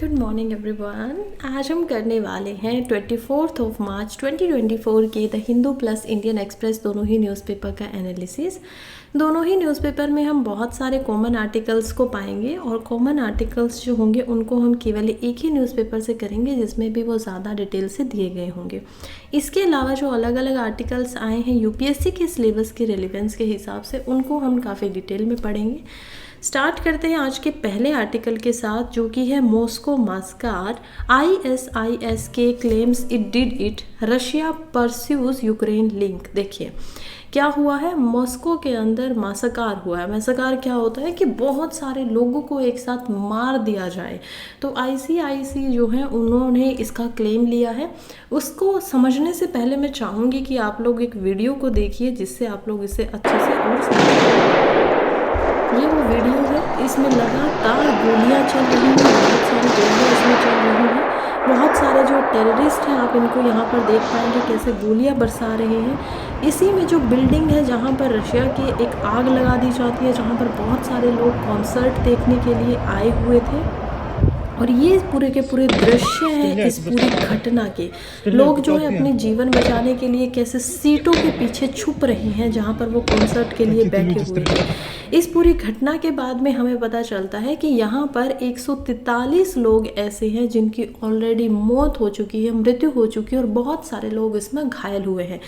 Good morning everyone. आज हम करने वाले हैं 24 मार्च 2024 के the Hindu plus Indian express दोनों ही न्यूज़पेपर का एनालिसिस। दोनों ही न्यूज़पेपर में हम बहुत सारे कॉमन आर्टिकल्स को पाएंगे और कॉमन आर्टिकल्स जो होंगे उनको हम केवल एक ही न्यूज़पेपर से करेंगे जिसमें भी वो ज़्यादा डिटेल से दिए गए होंगे। इसके अलावा जो अलग अलग आर्टिकल्स आए हैं यूपीएससी के सिलेबस के रिलेवेंस के हिसाब से उनको हम काफ़ी डिटेल में पढ़ेंगे। स्टार्ट करते हैं आज के पहले आर्टिकल के साथ जो कि है मॉस्को मास्कार ISIS के claims it did it, Russia pursues Ukraine link. देखिए क्या हुआ है, मॉस्को के अंदर मासकार हुआ है। मासकार क्या होता है कि बहुत सारे लोगों को एक साथ मार दिया जाए। तो ICIC जो है उन्होंने इसका क्लेम लिया है। उसको समझने से पहले मैं चाहूँगी कि आप लोग एक वीडियो को देखिए जिससे आप लोग इसे अच्छे से और समझ। ये वो वीडियो है, इसमें लगातार गोलियां चल रही हैं, बहुत सारी गोलियां इसमें चल रही हैं। बहुत सारे जो टेररिस्ट हैं आप इनको यहाँ पर देख पाएंगे कैसे गोलियां बरसा रहे हैं। इसी में जो बिल्डिंग है जहाँ पर रशिया की एक आग लगा दी जाती है, जहाँ पर बहुत सारे लोग कॉन्सर्ट देखने के लिए आए हुए थे। और ये पूरे के पूरे दृश्य हैं इस पूरी घटना के। लोग जो है अपने जीवन बचाने के लिए कैसे सीटों के पीछे छुप रहे हैं जहाँ पर वो कॉन्सर्ट के लिए बैठे हुए थे। इस पूरी घटना के बाद में हमें पता चलता है कि यहाँ पर 143 लोग ऐसे हैं जिनकी ऑलरेडी मौत हो चुकी है, मृत्यु हो चुकी है और बहुत सारे लोग इसमें घायल हुए हैं।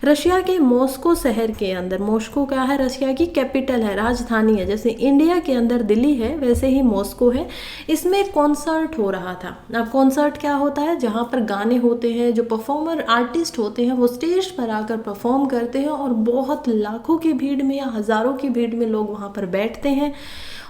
रशिया के मॉस्को शहर के अंदर, मॉस्को क्या है, रशिया की कैपिटल है, राजधानी है। जैसे इंडिया के अंदर दिल्ली है वैसे ही मॉस्को है। इसमें कॉन्सर्ट हो रहा था। अब कॉन्सर्ट क्या होता है, जहाँ पर गाने होते हैं, जो परफॉर्मर आर्टिस्ट होते हैं वो स्टेज पर आकर परफॉर्म करते हैं और बहुत लाखों की भीड़ में या हज़ारों की भीड़ में लोग वहाँ पर बैठते हैं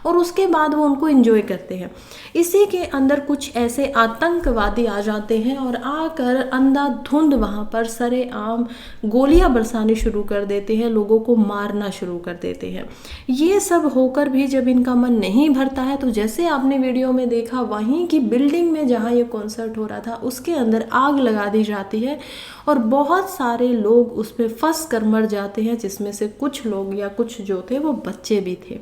और उसके बाद वो उनको एंजॉय करते हैं। इसी के अंदर कुछ ऐसे आतंकवादी आ जाते हैं और आकर अंधाधुंध वहाँ पर सरेआम गोलियां बरसानी शुरू कर देते हैं, लोगों को मारना शुरू कर देते हैं। ये सब होकर भी जब इनका मन नहीं भरता है तो जैसे आपने वीडियो में देखा वहीं की बिल्डिंग में जहाँ ये कॉन्सर्ट हो रहा था उसके अंदर आग लगा दी जाती है और बहुत सारे लोग उस पर फंस कर मर जाते हैं, जिसमें से कुछ लोग या कुछ जो थे वो बच्चे भी थे।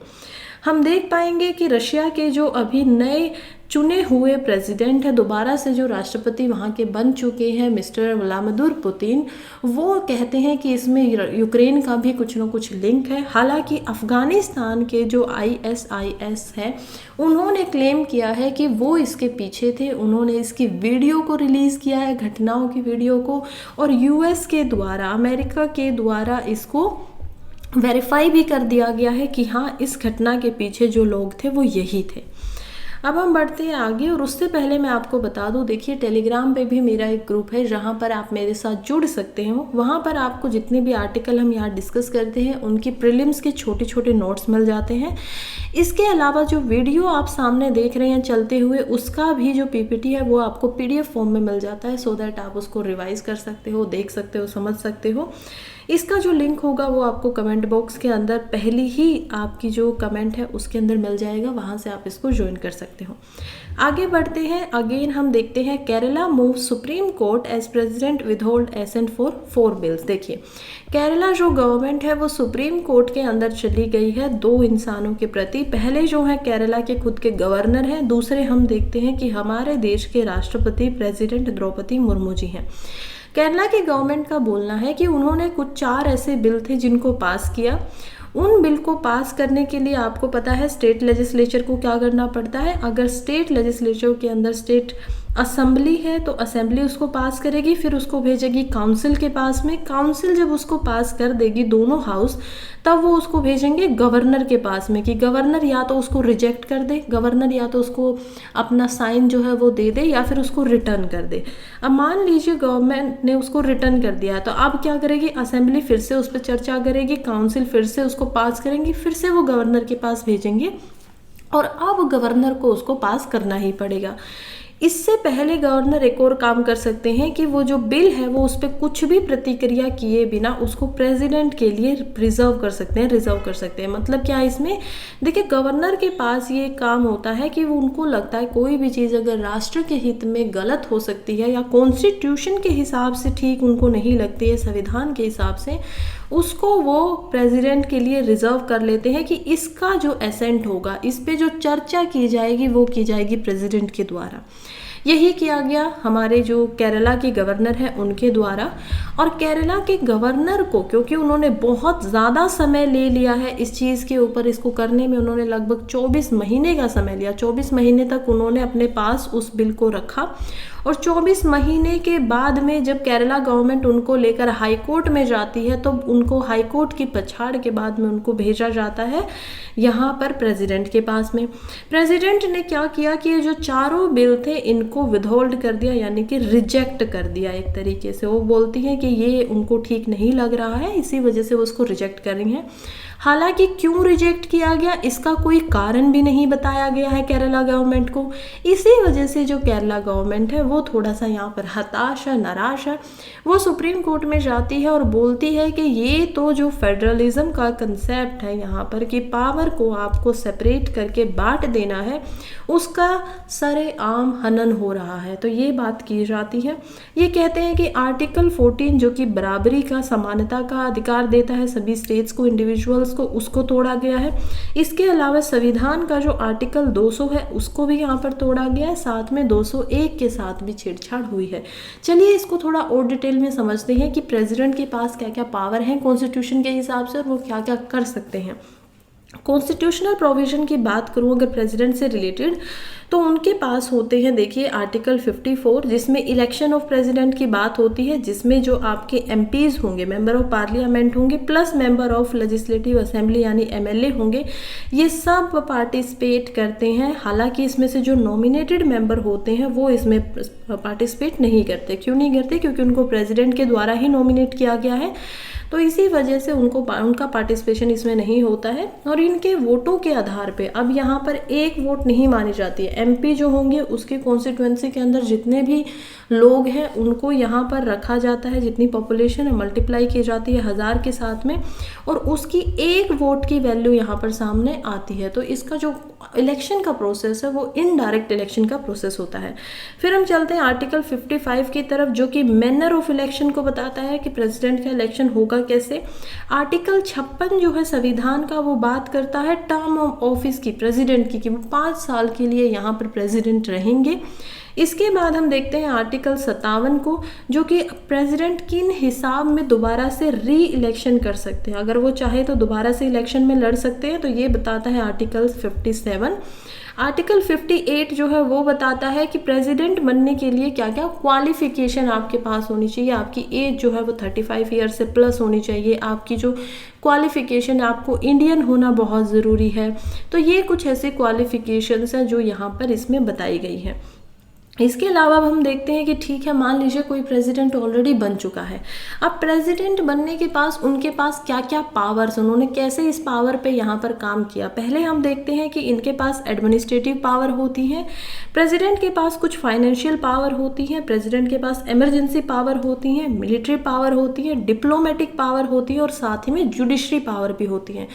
हम देख पाएंगे कि रशिया के जो अभी नए चुने हुए प्रेसिडेंट है, दोबारा से जो राष्ट्रपति वहाँ के बन चुके हैं मिस्टर व्लादिमीर पुतिन, वो कहते हैं कि इसमें यूक्रेन का भी कुछ न कुछ लिंक है। हालांकि अफ़गानिस्तान के जो ISIS है उन्होंने क्लेम किया है कि वो इसके पीछे थे। उन्होंने इसकी वीडियो को रिलीज़ किया है, घटनाओं की वीडियो को, और US के द्वारा, अमेरिका के द्वारा इसको वेरीफाई भी कर दिया गया है कि हाँ इस घटना के पीछे जो लोग थे वो यही थे। अब हम बढ़ते हैं आगे और उससे पहले मैं आपको बता दूं, देखिए टेलीग्राम पे भी मेरा एक ग्रुप है जहाँ पर आप मेरे साथ जुड़ सकते हो। वहाँ पर आपको जितने भी आर्टिकल हम यहाँ डिस्कस करते हैं उनकी प्रीलिम्स के छोटे छोटे नोट्स मिल जाते हैं। इसके अलावा जो वीडियो आप सामने देख रहे हैं चलते हुए उसका भी जो PPT है वो आपको PDF फॉर्म में मिल जाता है, सो दैट आप उसको रिवाइज कर सकते हो, देख सकते हो, समझ सकते हो। इसका जो लिंक होगा वो आपको कमेंट बॉक्स के अंदर पहली ही आपकी जो कमेंट है उसके अंदर मिल जाएगा, वहाँ से आप इसको ज्वाइन कर सकते हो। आगे बढ़ते हैं। अगेन हम देखते हैं Kerala move supreme court as president withhold assent for 4 bills. देखिए केरला जो गवर्नमेंट है वो सुप्रीम कोर्ट के अंदर चली गई है 2 इंसानों के प्रति। पहले जो है केरला के खुद के गवर्नर हैं, दूसरे हम देखते हैं कि हमारे देश के राष्ट्रपति प्रेसिडेंट द्रौपदी मुर्मू जी हैं। केरला की गवर्नमेंट का बोलना है कि उन्होंने कुछ 4 ऐसे बिल थे जिनको पास किया। उन बिल को पास करने के लिए आपको पता है स्टेट लेजिस्लेचर को क्या करना पड़ता है। अगर स्टेट लेजिस्लेचर के अंदर स्टेट असेंबली है तो असेंबली उसको पास करेगी, फिर उसको भेजेगी काउंसिल के पास में। काउंसिल जब उसको पास कर देगी दोनों हाउस, तब वो उसको भेजेंगे गवर्नर के पास में कि गवर्नर या तो उसको रिजेक्ट कर दे, गवर्नर या तो उसको अपना साइन जो है वो दे दे या फिर उसको रिटर्न कर दे। अब मान लीजिए गवर्नमेंट ने उसको रिटर्न कर दिया है तो अब क्या करेगी, असेंबली फिर से उस पर चर्चा करेगी, काउंसिल फिर से उसको पास करेंगी, फिर से वो गवर्नर के पास भेजेंगे और अब गवर्नर को उसको पास करना ही पड़ेगा। इससे पहले गवर्नर एक और काम कर सकते हैं कि वो जो बिल है वो उस पर कुछ भी प्रतिक्रिया किए बिना उसको प्रेसिडेंट के लिए रिजर्व कर सकते हैं। मतलब क्या इसमें देखिए गवर्नर के पास ये काम होता है कि वो उनको लगता है कोई भी चीज़ अगर राष्ट्र के हित में गलत हो सकती है या कॉन्स्टिट्यूशन के हिसाब से ठीक उनको नहीं लगती है, संविधान के हिसाब से, उसको वो प्रेसिडेंट के लिए रिजर्व कर लेते हैं कि इसका जो एसेंट होगा, इस पे जो चर्चा की जाएगी वो की जाएगी प्रेसिडेंट के द्वारा। यही किया गया हमारे जो केरला के गवर्नर हैं उनके द्वारा। और केरला के गवर्नर को, क्योंकि उन्होंने बहुत ज़्यादा समय ले लिया है इस चीज़ के ऊपर, इसको करने में उन्होंने लगभग 24 महीने का समय लिया। 24 महीने तक उन्होंने अपने पास उस बिल को रखा और 24 महीने के बाद में जब केरला गवर्नमेंट उनको लेकर हाई कोर्ट में जाती है तो उनको हाई कोर्ट की पछाड़ के बाद में उनको भेजा जाता है यहाँ पर प्रेसिडेंट के पास में। प्रेसिडेंट ने क्या किया कि ये जो चारों बिल थे इनको विदहोल्ड कर दिया, यानी कि रिजेक्ट कर दिया एक तरीके से। वो बोलती हैं कि ये उनको ठीक नहीं लग रहा है, इसी वजह से वो उसको रिजेक्ट कर रही हैं। हालांकि क्यों रिजेक्ट किया गया इसका कोई कारण भी नहीं बताया गया है केरला गवर्नमेंट को। इसी वजह से जो केरला गवर्नमेंट है वो थोड़ा सा यहाँ पर हताश है, नाराज है। वो सुप्रीम कोर्ट में जाती है और बोलती है कि ये तो जो फेडरलिज्म का कंसेप्ट है यहाँ पर कि पावर को आपको सेपरेट करके बांट देना है, उसका सरेआम हनन हो रहा है। तो ये बात की जाती है। ये कहते हैं कि आर्टिकल 14 जो कि बराबरी का, समानता का अधिकार देता है सभी स्टेट्स को, इंडिविजुअल्स को, उसको तोड़ा गया है। इसके अलावा संविधान का जो आर्टिकल 200 है उसको भी यहाँ पर तोड़ा गया है। साथ में 201 के साथ भी छेड़छाड़ हुई है। चलिए इसको थोड़ा और डिटेल में समझते हैं कि प्रेसिडेंट के पास क्या क्या पावर हैं कॉन्स्टिट्यूशन के हिसाब से और वो क्या क्या कर सकते हैं। कॉन्स्टिट्यूशनल प्रोविजन की बात करूं अगर प्रेसिडेंट से रिलेटेड, तो उनके पास होते हैं, देखिए आर्टिकल 54 जिसमें इलेक्शन ऑफ प्रेसिडेंट की बात होती है, जिसमें जो आपके एमपीज होंगे, मेंबर ऑफ पार्लियामेंट होंगे, plus member of legislative assembly यानी एमएलए होंगे, ये सब पार्टिसिपेट करते हैं। हालांकि इसमें से जो नॉमिनेटेड मेंबर होते हैं वो इसमें पार्टिसिपेट नहीं करते। क्यों नहीं करते? क्योंकि उनको प्रेसिडेंट के द्वारा ही नॉमिनेट किया गया है, तो इसी वजह से उनका पार्टिसिपेशन इसमें नहीं होता है। और इनके वोटों के आधार पे अब यहाँ पर एक वोट नहीं मानी जाती है। एमपी जो होंगे उसके कॉन्स्टिट्यूएंसी के अंदर जितने भी लोग हैं उनको यहाँ पर रखा जाता है, जितनी पॉपुलेशन है मल्टीप्लाई की जाती है 1000 के साथ में, और उसकी एक वोट की वैल्यू यहाँ पर सामने आती है। तो इसका जो इलेक्शन का प्रोसेस है वो इनडायरेक्ट इलेक्शन का प्रोसेस होता है। फिर हम चलते हैं आर्टिकल 55 की तरफ, जो कि मैनर ऑफ इलेक्शन को बताता है कि प्रेसिडेंट का इलेक्शन होगा कैसे। आर्टिकल 56 जो है संविधान का, वो बात करता है टर्म ऑफ ऑफिस की प्रेसिडेंट की, कि वो 5 साल के लिए यहाँ पर प्रेसिडेंट रहेंगे। इसके बाद हम देखते हैं आर्टिकल 57 को, जो कि प्रेसिडेंट किन हिसाब में दोबारा से री इलेक्शन कर सकते हैं, अगर वो चाहे तो दोबारा से इलेक्शन में लड़ सकते हैं, तो ये बताता है आर्टिकल 57। आर्टिकल 58 जो है वो बताता है कि प्रेसिडेंट बनने के लिए क्या क्या क्वालिफिकेशन आपके पास होनी चाहिए। आपकी एज जो है वो 35 ईयर से प्लस होनी चाहिए। आपकी जो क्वालिफिकेशन, आपको इंडियन होना बहुत ज़रूरी है। तो ये कुछ ऐसे क्वालिफिकेशंस हैं जो यहाँ पर इसमें बताई गई हैं। इसके अलावा अब हम देखते हैं कि ठीक है, मान लीजिए कोई प्रेसिडेंट ऑलरेडी बन चुका है। अब प्रेसिडेंट बनने के पास उनके पास क्या क्या पावर्स, उन्होंने कैसे इस पावर पे यहाँ पर काम किया। पहले हम देखते हैं कि इनके पास एडमिनिस्ट्रेटिव पावर होती है, प्रेसिडेंट के पास कुछ फाइनेंशियल पावर होती है, प्रेसिडेंट के पास इमरजेंसी पावर होती है, मिलिट्री पावर होती है, डिप्लोमेटिक पावर होती है और साथ ही में जुडिशरी पावर भी होती है।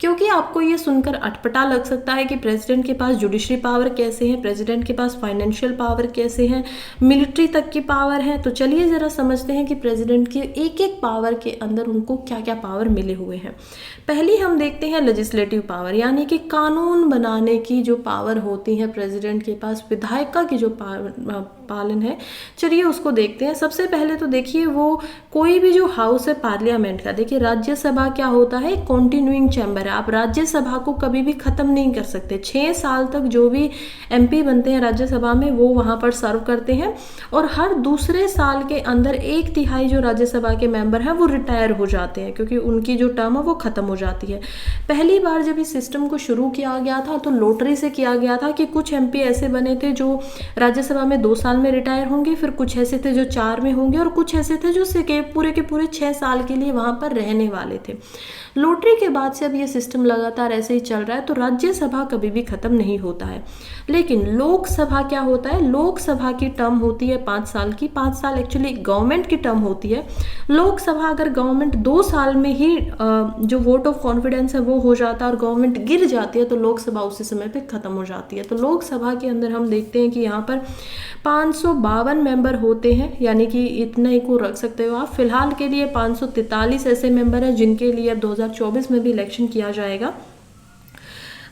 क्योंकि आपको ये सुनकर अटपटा लग सकता है कि प्रेसिडेंट के पास जुडिशरी पावर कैसे है, प्रेसिडेंट के पास फाइनेंशियल पावर कैसे हैं, मिलिट्री तक की पावर है। तो चलिए ज़रा समझते हैं कि प्रेसिडेंट की एक एक पावर के अंदर उनको क्या क्या पावर मिले हुए हैं। पहली हम देखते हैं लेजिस्लेटिव पावर, यानी कि कानून बनाने की जो पावर होती है प्रेसिडेंट के पास, विधायिका की जो पालन है, चलिए उसको देखते हैं। सबसे पहले तो देखिए वो कोई भी जो हाउस है पार्लियामेंट का, देखिए राज्यसभा क्या होता है, कॉन्टिन्यूइंग चैम्बर है। आप राज्यसभा को कभी भी खत्म नहीं कर सकते। 6 साल तक जो भी एमपी बनते हैं राज्यसभा में वो वहां पर सर्व करते हैं, और हर दूसरे साल के अंदर 1/3 जो राज्यसभा के मेंबर हैं वो रिटायर हो जाते हैं, क्योंकि उनकी जो टर्म है वो खत्म हो जाती है। पहली बार जब इस सिस्टम को शुरू किया गया था तो लॉटरी से किया गया था कि कुछ एमपी ऐसे बने थे जो राज्यसभा में 2 साल में रिटायर होंगे, फिर कुछ ऐसे थे जो 4 में होंगे, और कुछ ऐसे थे जो पूरे के पूरे 6 साल के लिए वहां पर रहने वाले थे। लॉटरी के बाद से अब ये सिस्टम लगातार ऐसे ही चल रहा है तो राज्यसभा कभी भी खत्म नहीं होता है। लेकिन लोकसभा क्या होता है, लोकसभा की टर्म होती है 5 साल की, 5 साल एक्चुअली गवर्नमेंट की टर्म होती है। लोकसभा अगर गवर्नमेंट 2 साल में ही जो वोट ऑफ कॉन्फिडेंस है वो हो जाता है और गवर्नमेंट गिर जाती है तो लोकसभा उसी समय पे खत्म हो जाती है। तो लोकसभा के अंदर हम देखते हैं कि यहाँ पर 552 मेंबर होते हैं, यानी कि इतना ही को रख सकते हो आप। फिलहाल के लिए 543 ऐसे मेंबर हैं जिनके लिए अब 2024 में भी इलेक्शन किया जाएगा।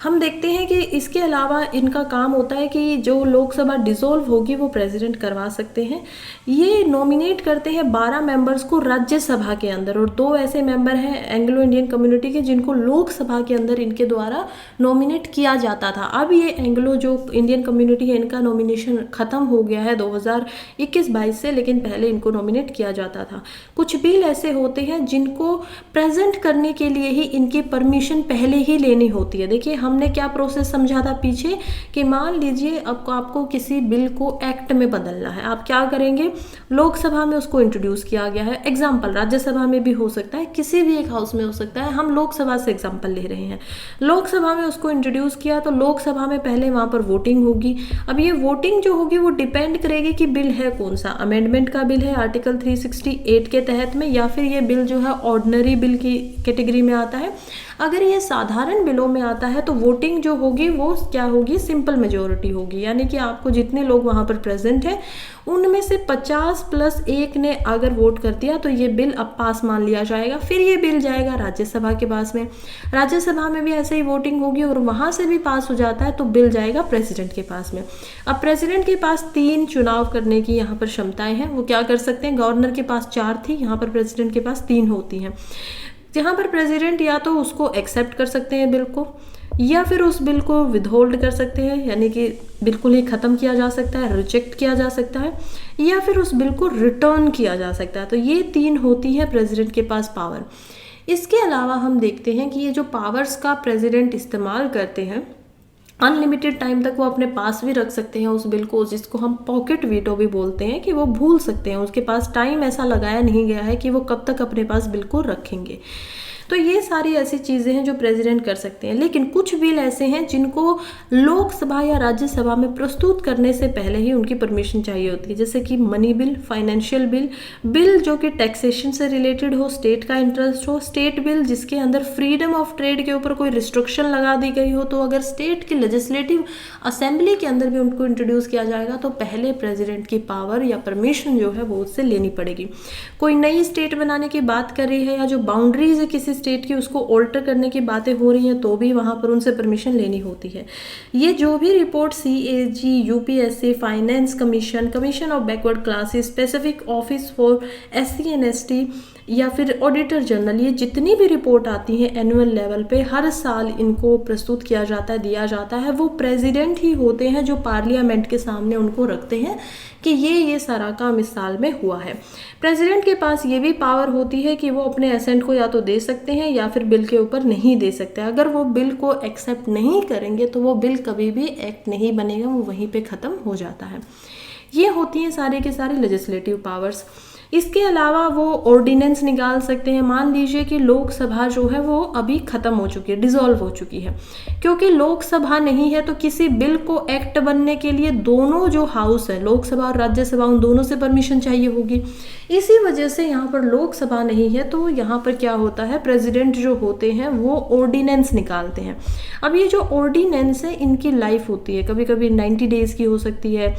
हम देखते हैं कि इसके अलावा इनका काम होता है कि जो लोकसभा डिसॉल्व होगी वो प्रेसिडेंट करवा सकते हैं। ये नॉमिनेट करते हैं 12 मेंबर्स को राज्यसभा के अंदर और 2 ऐसे मेंबर हैं एंग्लो इंडियन कम्युनिटी के जिनको लोकसभा के अंदर इनके द्वारा नॉमिनेट किया जाता था। अब ये एंग्लो जो इंडियन कम्युनिटी है इनका नॉमिनेशन खत्म हो गया है 2021-22 से, लेकिन पहले इनको नॉमिनेट किया जाता था। कुछ बिल ऐसे होते हैं जिनको प्रेजेंट करने के लिए ही इनकी परमिशन पहले ही लेनी होती है। देखिए हमने क्या प्रोसेस समझा था पीछे कि मान लीजिए आपको किसी बिल को एक्ट में बदलना है, आप क्या करेंगे, लोकसभा में उसको इंट्रोड्यूस किया गया है। एग्जाम्पल राज्यसभा में भी हो सकता है, किसी भी एक हाउस में हो सकता है, हम लोकसभा से एग्जाम्पल ले रहे हैं। लोकसभा में उसको इंट्रोड्यूस किया तो लोकसभा में पहले वहां पर वोटिंग होगी। अब ये वोटिंग जो होगी वो डिपेंड करेगी कि बिल है कौन सा, अमेंडमेंट का बिल है आर्टिकल 368 के तहत में, या फिर ये बिल जो है ऑर्डिनरी बिल की कैटेगरी में आता है। अगर ये साधारण बिलों में आता है तो वोटिंग जो होगी वो क्या होगी, सिंपल मेजोरिटी होगी, यानी कि आपको जितने लोग वहां पर प्रेजेंट हैं उनमें से 50+1 ने अगर वोट कर दिया तो ये बिल अब पास मान लिया जाएगा। फिर ये बिल जाएगा राज्यसभा के पास में, राज्यसभा में भी ऐसे ही वोटिंग होगी और वहां से भी पास हो जाता है तो बिल जाएगा प्रेसिडेंट के पास में। अब प्रेसिडेंट के पास 3 चुनाव करने की यहाँ पर क्षमताएं हैं, वो क्या कर सकते हैं, गवर्नर के पास 4 थी, यहाँ पर प्रेसिडेंट के पास 3 होती हैं। जहाँ पर प्रेसिडेंट या तो उसको एक्सेप्ट कर सकते हैं बिल को, या फिर उस बिल को विदहोल्ड कर सकते हैं, यानी कि बिल्कुल ही ख़त्म किया जा सकता है, रिजेक्ट किया जा सकता है, या फिर उस बिल को रिटर्न किया जा सकता है। तो ये 3 होती है प्रेसिडेंट के पास पावर। इसके अलावा हम देखते हैं कि ये जो पावर्स का प्रेसिडेंट इस्तेमाल करते हैं, अनलिमिटेड टाइम तक वो अपने पास भी रख सकते हैं उस बिल को, जिसको हम पॉकेट वीटो भी बोलते हैं, कि वो भूल सकते हैं, उसके पास टाइम ऐसा लगाया नहीं गया है कि वो कब तक अपने पास बिल को रखेंगे। तो ये सारी ऐसी चीज़ें हैं जो प्रेसिडेंट कर सकते हैं। लेकिन कुछ बिल ऐसे हैं जिनको लोकसभा या राज्यसभा में प्रस्तुत करने से पहले ही उनकी परमिशन चाहिए होती है, जैसे कि money bill, financial bill, bill जो कि टैक्सेशन से रिलेटेड हो, स्टेट का इंटरेस्ट हो, स्टेट बिल जिसके अंदर फ्रीडम ऑफ ट्रेड के ऊपर कोई रिस्ट्रिक्शन लगा दी गई हो, तो अगर स्टेट की लेजिस्लेटिव असेंबली के अंदर भी उनको इंट्रोड्यूस किया जाएगा तो पहले प्रेसिडेंट की पावर या परमिशन जो है वो उससे लेनी पड़ेगी। कोई नई स्टेट बनाने की बात कर रही है या जो बाउंड्रीज है किसी स्टेट की उसको ऑल्टर करने की बातें हो रही हैं तो भी वहां पर उनसे परमिशन लेनी होती है। ये जो भी report CAG, UPSC, finance commission, commission of backward classes, specific office for SC and ST या फिर ऑडिटर जनरल, ये जितनी भी रिपोर्ट आती है एनुअल लेवल पे हर साल इनको प्रस्तुत किया जाता है, दिया जाता है, वो प्रेसिडेंट ही होते हैं जो पार्लियामेंट के सामने उनको रखते हैं कि ये सारा काम इस साल में हुआ है। प्रेसिडेंट के पास ये भी पावर होती है कि वो अपने एसेंट को या तो दे सकते हैं या फिर बिल के ऊपर नहीं दे सकते। अगर वो बिल को एक्सेप्ट नहीं करेंगे तो वो बिल कभी भी एक्ट नहीं बनेगा, वो वहीं पे ख़त्म हो जाता है। ये होती हैं सारे के सारे लेजिस्लेटिव पावर्स। इसके अलावा वो ऑर्डिनेंस निकाल सकते हैं। मान लीजिए कि लोकसभा जो है वो अभी ख़त्म हो चुकी है, डिसॉल्व हो चुकी है, क्योंकि लोकसभा नहीं है तो किसी बिल को एक्ट बनने के लिए दोनों जो हाउस है, लोकसभा और राज्यसभा, उन दोनों से परमिशन चाहिए होगी। इसी वजह से यहाँ पर लोकसभा नहीं है तो यहाँ पर क्या होता है, प्रेसिडेंट जो होते हैं वो ऑर्डिनेंस निकालते हैं। अब ये जो ऑर्डिनेंस है इनकी लाइफ होती है, कभी कभी 90 डेज की हो सकती है,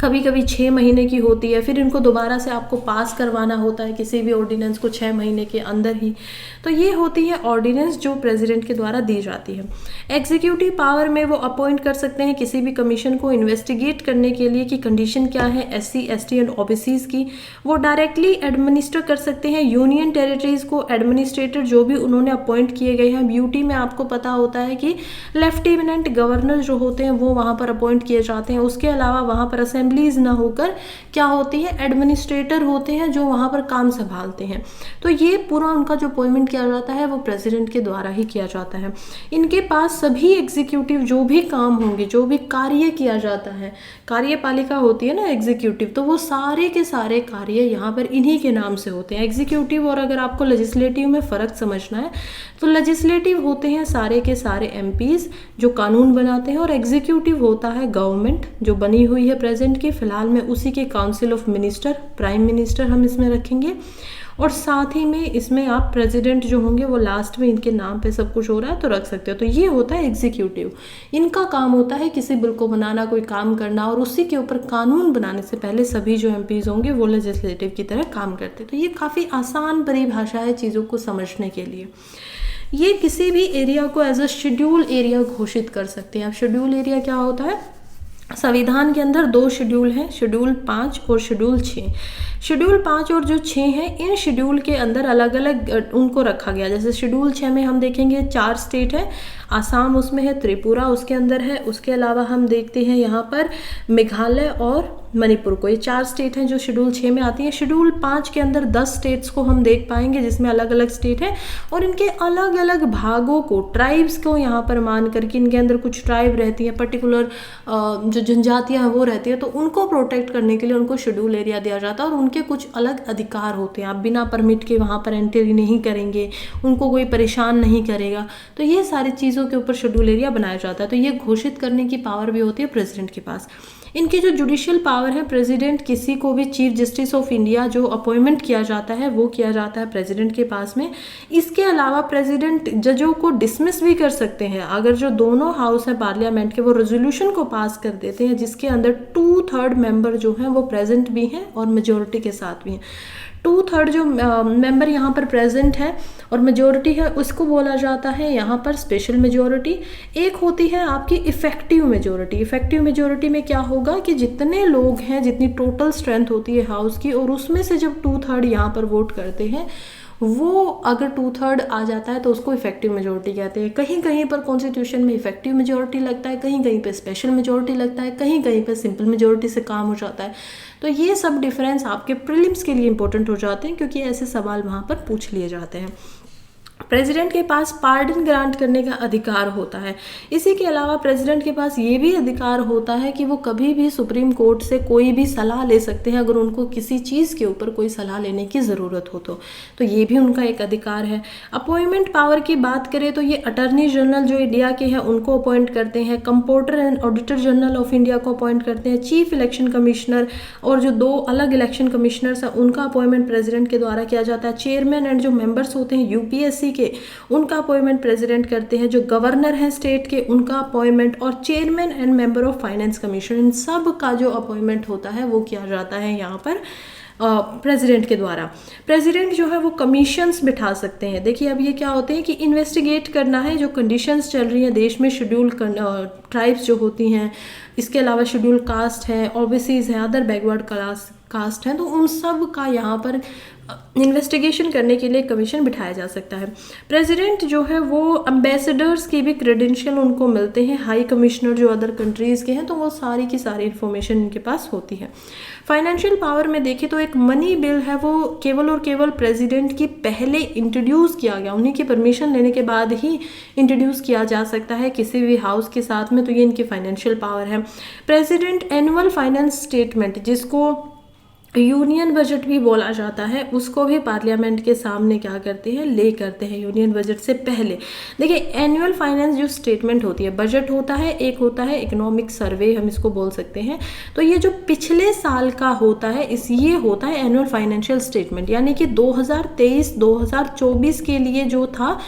कभी कभी 6 महीने की होती है, फिर इनको दोबारा से आपको पास करवाना होता है किसी भी ऑर्डिनेंस को 6 महीने के अंदर ही। तो ये होती है ऑर्डिनेंस जो प्रेसिडेंट के द्वारा दी जाती है। एग्जीक्यूटिव पावर में वो अपॉइंट कर सकते हैं किसी भी कमीशन को इन्वेस्टिगेट करने के लिए कि कंडीशन क्या है SC, ST एंड OBCs की। वो डायरेक्टली एडमिनिस्टर कर सकते हैं यूनियन टेरिटरीज को, एडमिनिस्ट्रेटर जो भी उन्होंने अपॉइंट किए गए हैं। यूटी में आपको पता होता है कि लेफ्टिनेंट गवर्नर जो होते हैं वो वहाँ पर अपॉइंट किए जाते हैं। उसके अलावा वहाँ पर असेंबलीज ना होकर क्या होती है, एडमिनिस्ट्रेटर होते हैं जो वहाँ पर काम संभालते हैं। तो ये पूरा उनका जो अपॉइंटमेंट किया जाता है वो प्रेसिडेंट के द्वारा ही किया जाता है। इनके पास सभी एग्जीक्यूटिव जो भी काम होंगे, जो भी कार्य किया जाता है, कार्यपालिका होती है ना एग्जीक्यूटिव, तो वो सारे के सारे कार्य यहाँ पर इन्हीं के नाम से होते हैं। एग्जीक्यूटिव और अगर आपको लेजिस्लेटिव में फ़र्क समझना है तो लेजिस्लेटिव होते हैं सारे के सारे एमपीज़ जो कानून बनाते हैं, और एग्जीक्यूटिव होता है गवर्नमेंट जो बनी हुई है प्रेजेंट की, फ़िलहाल में उसी के council of minister, prime minister हम इसमें रखेंगे। और साथ ही में इसमें आप प्रेसिडेंट जो होंगे वो लास्ट में इनके नाम पे सब कुछ हो रहा है तो रख सकते हो। तो ये होता है एग्जीक्यूटिव। इनका काम होता है किसी बिल को बनाना, कोई काम करना, और उसी के ऊपर कानून बनाने से पहले सभी जो एमपीज होंगे वो लेजिस्लेटिव की तरह काम करते हैं। तो ये काफ़ी आसान परिभाषा है चीज़ों को समझने के लिए। ये किसी भी एरिया को एज अ शेड्यूल एरिया घोषित कर सकते हैं। अब शेड्यूल एरिया क्या होता है, संविधान के अंदर 2 शेड्यूल हैं, शेड्यूल 5 और शेड्यूल 6। शेड्यूल 5 और जो 6 हैं, इन शेड्यूल के अंदर अलग अलग उनको रखा गया। जैसे शेड्यूल 6 में हम देखेंगे 4 स्टेट है, आसाम उसमें है, त्रिपुरा उसके अंदर है, उसके अलावा हम देखते हैं यहाँ पर मेघालय और मणिपुर को। ये 4 स्टेट हैं जो शेड्यूल 6 में आती हैं। शेड्यूल 5 के अंदर 10 स्टेट्स को हम देख पाएंगे जिसमें अलग अलग स्टेट हैं, और इनके अलग अलग भागों को, ट्राइब्स को यहाँ पर मान करके, इनके अंदर कुछ ट्राइब रहती है, पर्टिकुलर जो जनजातियाँ हैं वो रहती है, तो उनको प्रोटेक्ट करने के लिए उनको शेड्यूल एरिया दिया जाता है, और उनके कुछ अलग अधिकार होते हैं। आप बिना परमिट के वहाँ पर एंट्री नहीं करेंगे, उनको कोई परेशान नहीं करेगा। तो ये सारी चीज़ों के ऊपर शेड्यूल एरिया बनाया जाता है। तो ये घोषित करने की पावर भी होती है प्रेसिडेंट के पास। इनकी जो जुडिशियल पावर है, प्रेसिडेंट किसी को भी चीफ जस्टिस ऑफ इंडिया जो अपॉइंटमेंट किया जाता है वो किया जाता है प्रेसिडेंट के पास में। इसके अलावा प्रेसिडेंट जजों को डिसमिस भी कर सकते हैं अगर जो दोनों हाउस है पार्लियामेंट के वो रेजोल्यूशन को पास कर देते हैं जिसके अंदर 2/3 मेंबर जो हैं वो प्रेजेंट भी हैं और मेजोरिटी के साथ भी हैं। 2/3 जो मेंबर यहाँ पर प्रेजेंट है और मेजोरिटी है उसको बोला जाता है यहाँ पर स्पेशल मेजोरिटी। एक होती है आपकी इफेक्टिव मेजोरिटी। इफेक्टिव मेजोरिटी में क्या होगा कि जितने लोग हैं, जितनी टोटल स्ट्रेंथ होती है हाउस की, और उसमें से जब 2/3 यहाँ पर वोट करते हैं, वो अगर 2/3 आ जाता है तो उसको इफेक्टिव मेजोरिटी कहते हैं। कहीं कहीं पर कॉन्स्टिट्यूशन में इफेक्टिव मेजोरिटी लगता है, कहीं कहीं पे स्पेशल मेजोरिटी लगता है, कहीं कहीं पे सिंपल मेजोरिटी से काम हो जाता है। तो ये सब डिफरेंस आपके प्रीलिम्स के लिए इंपॉर्टेंट हो जाते हैं क्योंकि ऐसे सवाल वहाँ पर पूछ लिए जाते हैं। प्रेसिडेंट के पास पार्डन ग्रांट करने का अधिकार होता है। इसी के अलावा प्रेसिडेंट के पास ये भी अधिकार होता है कि वो कभी भी सुप्रीम कोर्ट से कोई भी सलाह ले सकते हैं अगर उनको किसी चीज़ के ऊपर कोई सलाह लेने की ज़रूरत हो तो ये भी उनका एक अधिकार है। अपॉइंटमेंट पावर की बात करें तो ये अटर्नी जनरल जो इंडिया के हैं उनको अपॉइंट करते हैं, comptroller and auditor general of India को अपॉइंट करते हैं, चीफ इलेक्शन कमिश्नर और जो 2 अलग इलेक्शन कमिश्नर्स हैं उनका अपॉइंटमेंट प्रेसिडेंट के द्वारा किया जाता है। चेयरमैन एंड जो मेंबर्स होते हैं यूपीएससी के उनका अपॉइंटमेंट प्रेसिडेंट करते हैं। जो गवर्नर हैं स्टेट के उनका अपॉइंटमेंट और chairman and member of finance commission, इन सब का जो अपॉइंटमेंट होता है वो किया जाता है यहाँ पर प्रेसिडेंट के द्वारा। प्रेसिडेंट जो है वो कमीशंस बिठा सकते हैं। देखिए अब ये क्या होते हैं कि इन्वेस्टिगेट करना है जो कंडीशंस चल रही हैं देश में, शेड्यूल ट्राइब्स जो होती हैं, इसके अलावा शेड्यूल कास्ट है, ओबीसीज है, अदर बैकवर्ड कास्ट हैं, तो उन सब का यहाँ पर इन्वेस्टिगेशन करने के लिए कमीशन बिठाया जा सकता है। प्रेसिडेंट जो है वो एम्बेसडर्स की भी क्रेडेंशियल उनको मिलते हैं, हाई कमिश्नर जो अदर कंट्रीज़ के हैं, तो वो सारी की सारी इन्फॉर्मेशन इनके पास होती है। फाइनेंशियल पावर में देखें तो एक मनी बिल है वो केवल और केवल प्रेसिडेंट की पहले इंट्रोड्यूस किया गया, उन्हीं की परमिशन लेने के बाद ही इंट्रोड्यूस किया जा सकता है किसी भी हाउस के साथ में, तो ये इनकी फाइनेंशियल पावर है। प्रेसिडेंट एनुअल फाइनेंस स्टेटमेंट जिसको यूनियन बजट भी बोला जाता है उसको भी पार्लियामेंट के सामने क्या करते हैं, ले करते हैं यूनियन बजट से पहले। देखिए एनुअल फाइनेंस जो स्टेटमेंट होती है, बजट होता है, एक होता है इकोनॉमिक सर्वे हम इसको बोल सकते हैं, तो ये जो पिछले साल का होता है ये होता है एनुअल फाइनेंशियल स्टेटमेंट, यानी कि 2023-2024 के लिए जो था,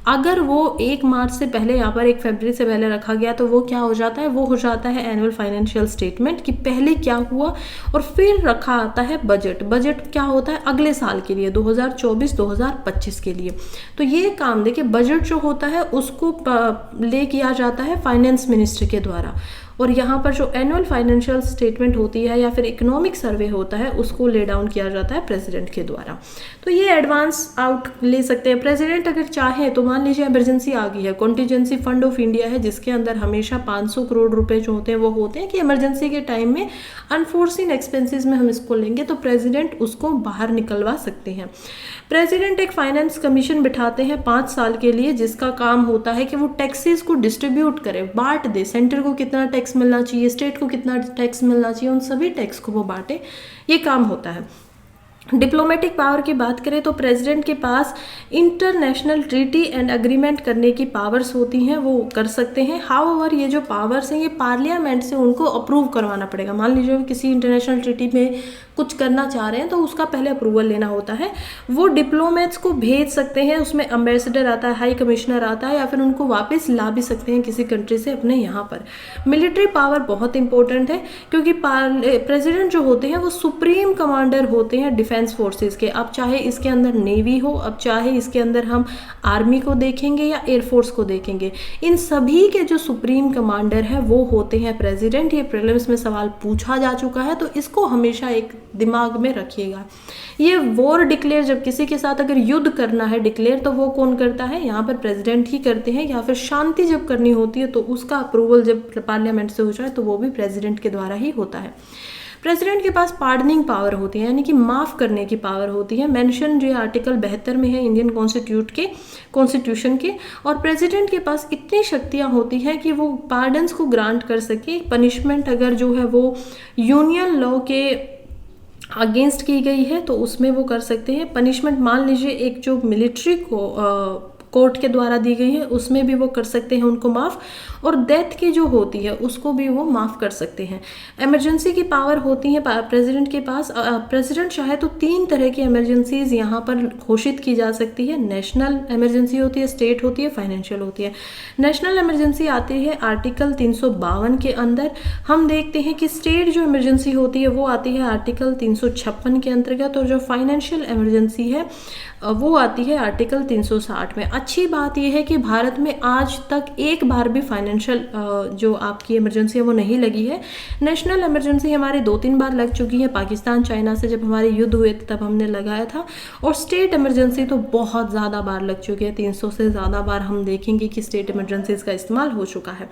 अगर वो 1 मार्च से पहले यहाँ पर 1 फरवरी से पहले रखा गया तो वो क्या हो जाता है, वो हो जाता है एनुअल फाइनेंशियल स्टेटमेंट कि पहले क्या हुआ, और फिर रखा आता है बजट। बजट क्या होता है अगले साल के लिए 2024-2025 के लिए। तो ये काम देखिए, बजट जो होता है उसको ले किया जाता है फाइनेंस मिनिस्टर के द्वारा, और यहाँ पर जो एनुअल फाइनेंशियल स्टेटमेंट होती है या फिर इकोनॉमिक सर्वे होता है उसको ले डाउन किया जाता है प्रेसिडेंट के द्वारा। तो ये एडवांस आउट ले सकते हैं प्रेसिडेंट अगर चाहे तो। मान लीजिए इमरजेंसी आ गई है, कॉन्टीजेंसी फंड ऑफ इंडिया है जिसके अंदर हमेशा 500 करोड़ रुपए जो होते हैं वो होते हैं कि इमरजेंसी के टाइम में अनफोर्सिन एक्सपेंसेस में हम इसको लेंगे, तो प्रेसिडेंट उसको बाहर निकलवा सकते हैं। प्रेसिडेंट एक फाइनेंस कमीशन बिठाते हैं 5 साल के लिए जिसका काम होता है कि वो टैक्सेस को डिस्ट्रीब्यूट करे, बांट दे, सेंटर को कितना टैक्स मिलना चाहिए, स्टेट को कितना टैक्स मिलना चाहिए, उन सभी टैक्स को वो बांटे, ये काम होता है। डिप्लोमेटिक पावर की बात करें तो प्रेसिडेंट के पास इंटरनेशनल ट्रीटी एंड अग्रीमेंट करने की पावर्स होती हैं, वो कर सकते हैं। हाउएवर ये जो पावर्स हैं ये पार्लियामेंट से उनको अप्रूव करवाना पड़ेगा। मान लीजिए वो किसी इंटरनेशनल ट्रीटी में कुछ करना चाह रहे हैं तो उसका पहले अप्रूवल लेना होता है। वो डिप्लोमेट्स को भेज सकते हैं, उसमें एम्बेसडर आता है, हाई कमिश्नर आता है, या फिर उनको वापस ला भी सकते हैं किसी कंट्री से अपने यहाँ पर। मिलिट्री पावर बहुत इंपॉर्टेंट है क्योंकि प्रेसिडेंट जो होते हैं वो सुप्रीम कमांडर होते हैं डिफेंस फोर्सेस के। अब चाहे इसके अंदर नेवी हो, अब चाहे इसके अंदर हम आर्मी को देखेंगे या एयरफोर्स को देखेंगे, इन सभी के जो सुप्रीम कमांडर है वो होते हैं प्रेसिडेंट। ये प्रीलिम्स में सवाल पूछा जा चुका है तो इसको हमेशा एक दिमाग में रखिएगा। ये वॉर डिक्लेयर, जब किसी के साथ अगर युद्ध करना है डिक्लेयर, तो वो कौन करता है, यहाँ पर प्रेसिडेंट ही करते हैं। या फिर शांति जब करनी होती है तो उसका अप्रूवल जब पार्लियामेंट से हो जाए तो वो भी प्रेसिडेंट के द्वारा ही होता है। प्रेसिडेंट के पास पार्डनिंग पावर होती है, यानी कि माफ़ करने की पावर होती है। मेंशन जो आर्टिकल 72 में है इंडियन कॉन्स्टिट्यूशन के। और प्रेसिडेंट के पास इतनी शक्तियां होती हैं कि वो पार्डन्स को ग्रांट कर सके। पनिशमेंट अगर जो है वो यूनियन लॉ के अगेंस्ट की गई है तो उसमें वो कर सकते हैं पनिशमेंट। मान लीजिए एक जो मिलिट्री को कोर्ट के द्वारा दी गई है उसमें भी वो कर सकते हैं उनको माफ़, और डेथ की जो होती है उसको भी वो माफ़ कर सकते हैं। इमरजेंसी की पावर होती है प्रेसिडेंट के पास। प्रेसिडेंट चाहे तो 3 तरह की इमरजेंसीज यहाँ पर घोषित की जा सकती है। नेशनल इमरजेंसी होती है, स्टेट होती है, फाइनेंशियल होती है। नेशनल इमरजेंसी आती है आर्टिकल 352 के अंदर। हम देखते हैं कि स्टेट जो इमरजेंसी होती है वो आती है आर्टिकल 356 के अंतर्गत, और जो फाइनेंशियल इमरजेंसी है वो आती है आर्टिकल 360 में। अच्छी बात यह है कि भारत में आज तक एक बार भी फाइनेंशियल जो आपकी इमरजेंसी है वो नहीं लगी है। नेशनल इमरजेंसी हमारी 2-3 बार लग चुकी है। पाकिस्तान चाइना से जब हमारे युद्ध हुए थे तब हमने लगाया था। और स्टेट इमरजेंसी तो बहुत ज़्यादा बार लग चुकी है, 300 से ज़्यादा बार हम देखेंगे कि स्टेट इमरजेंसीज का इस्तेमाल हो चुका है।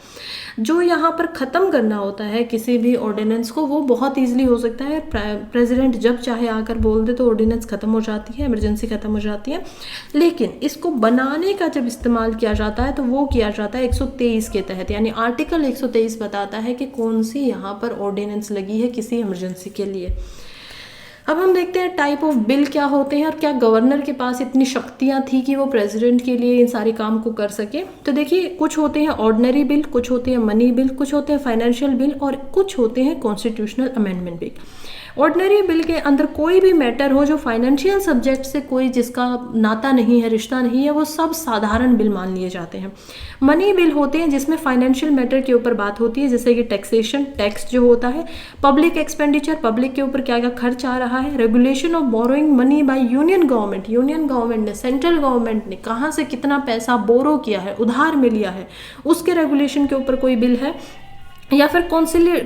जो यहाँ पर ख़त्म करना होता है किसी भी ऑर्डिनेंस को वो बहुत ईजिली हो सकता है। प्रेसिडेंट जब चाहे आकर बोल दे तो ऑर्डिनेंस ख़त्म हो जाती है, इमरजेंसी ख़त्म हो जाती है। लेकिन इसको बनाने का जब इस्तेमाल किया जाता है तो वो किया जाता है 123 के तहत, यानी आर्टिकल 123 बताता है कि कौन सी यहाँ पर ऑर्डिनेंस लगी है किसी इमरजेंसी के लिए। अब हम देखते हैं टाइप ऑफ बिल क्या होते हैं और क्या गवर्नर के पास इतनी शक्तियां थी कि वो प्रेसिडेंट के लिए इन सारे काम को कर सके। तो देखिए, कुछ होते हैं ऑर्डिनरी बिल, कुछ होते हैं मनी बिल, कुछ होते हैं फाइनेंशियल बिल और कुछ होते हैं constitutional amendment bill. Ordinary bill के अंदर कोई भी मैटर हो जो फाइनेंशियल सब्जेक्ट से कोई जिसका नाता नहीं है, रिश्ता नहीं है, वो सब साधारण बिल मान लिए जाते हैं। मनी बिल होते हैं जिसमें फाइनेंशियल मैटर के ऊपर बात होती है, जैसे कि टैक्सेशन, टैक्स जो होता है, पब्लिक एक्सपेंडिचर, पब्लिक के ऊपर क्या क्या खर्च आ रहा है, regulation of borrowing money by union government ने, सेंट्रल गवर्नमेंट ने कहाँ से कितना पैसा बोरो किया है, उधार में लिया है, उसके रेगुलेशन के ऊपर कोई बिल है, या फिर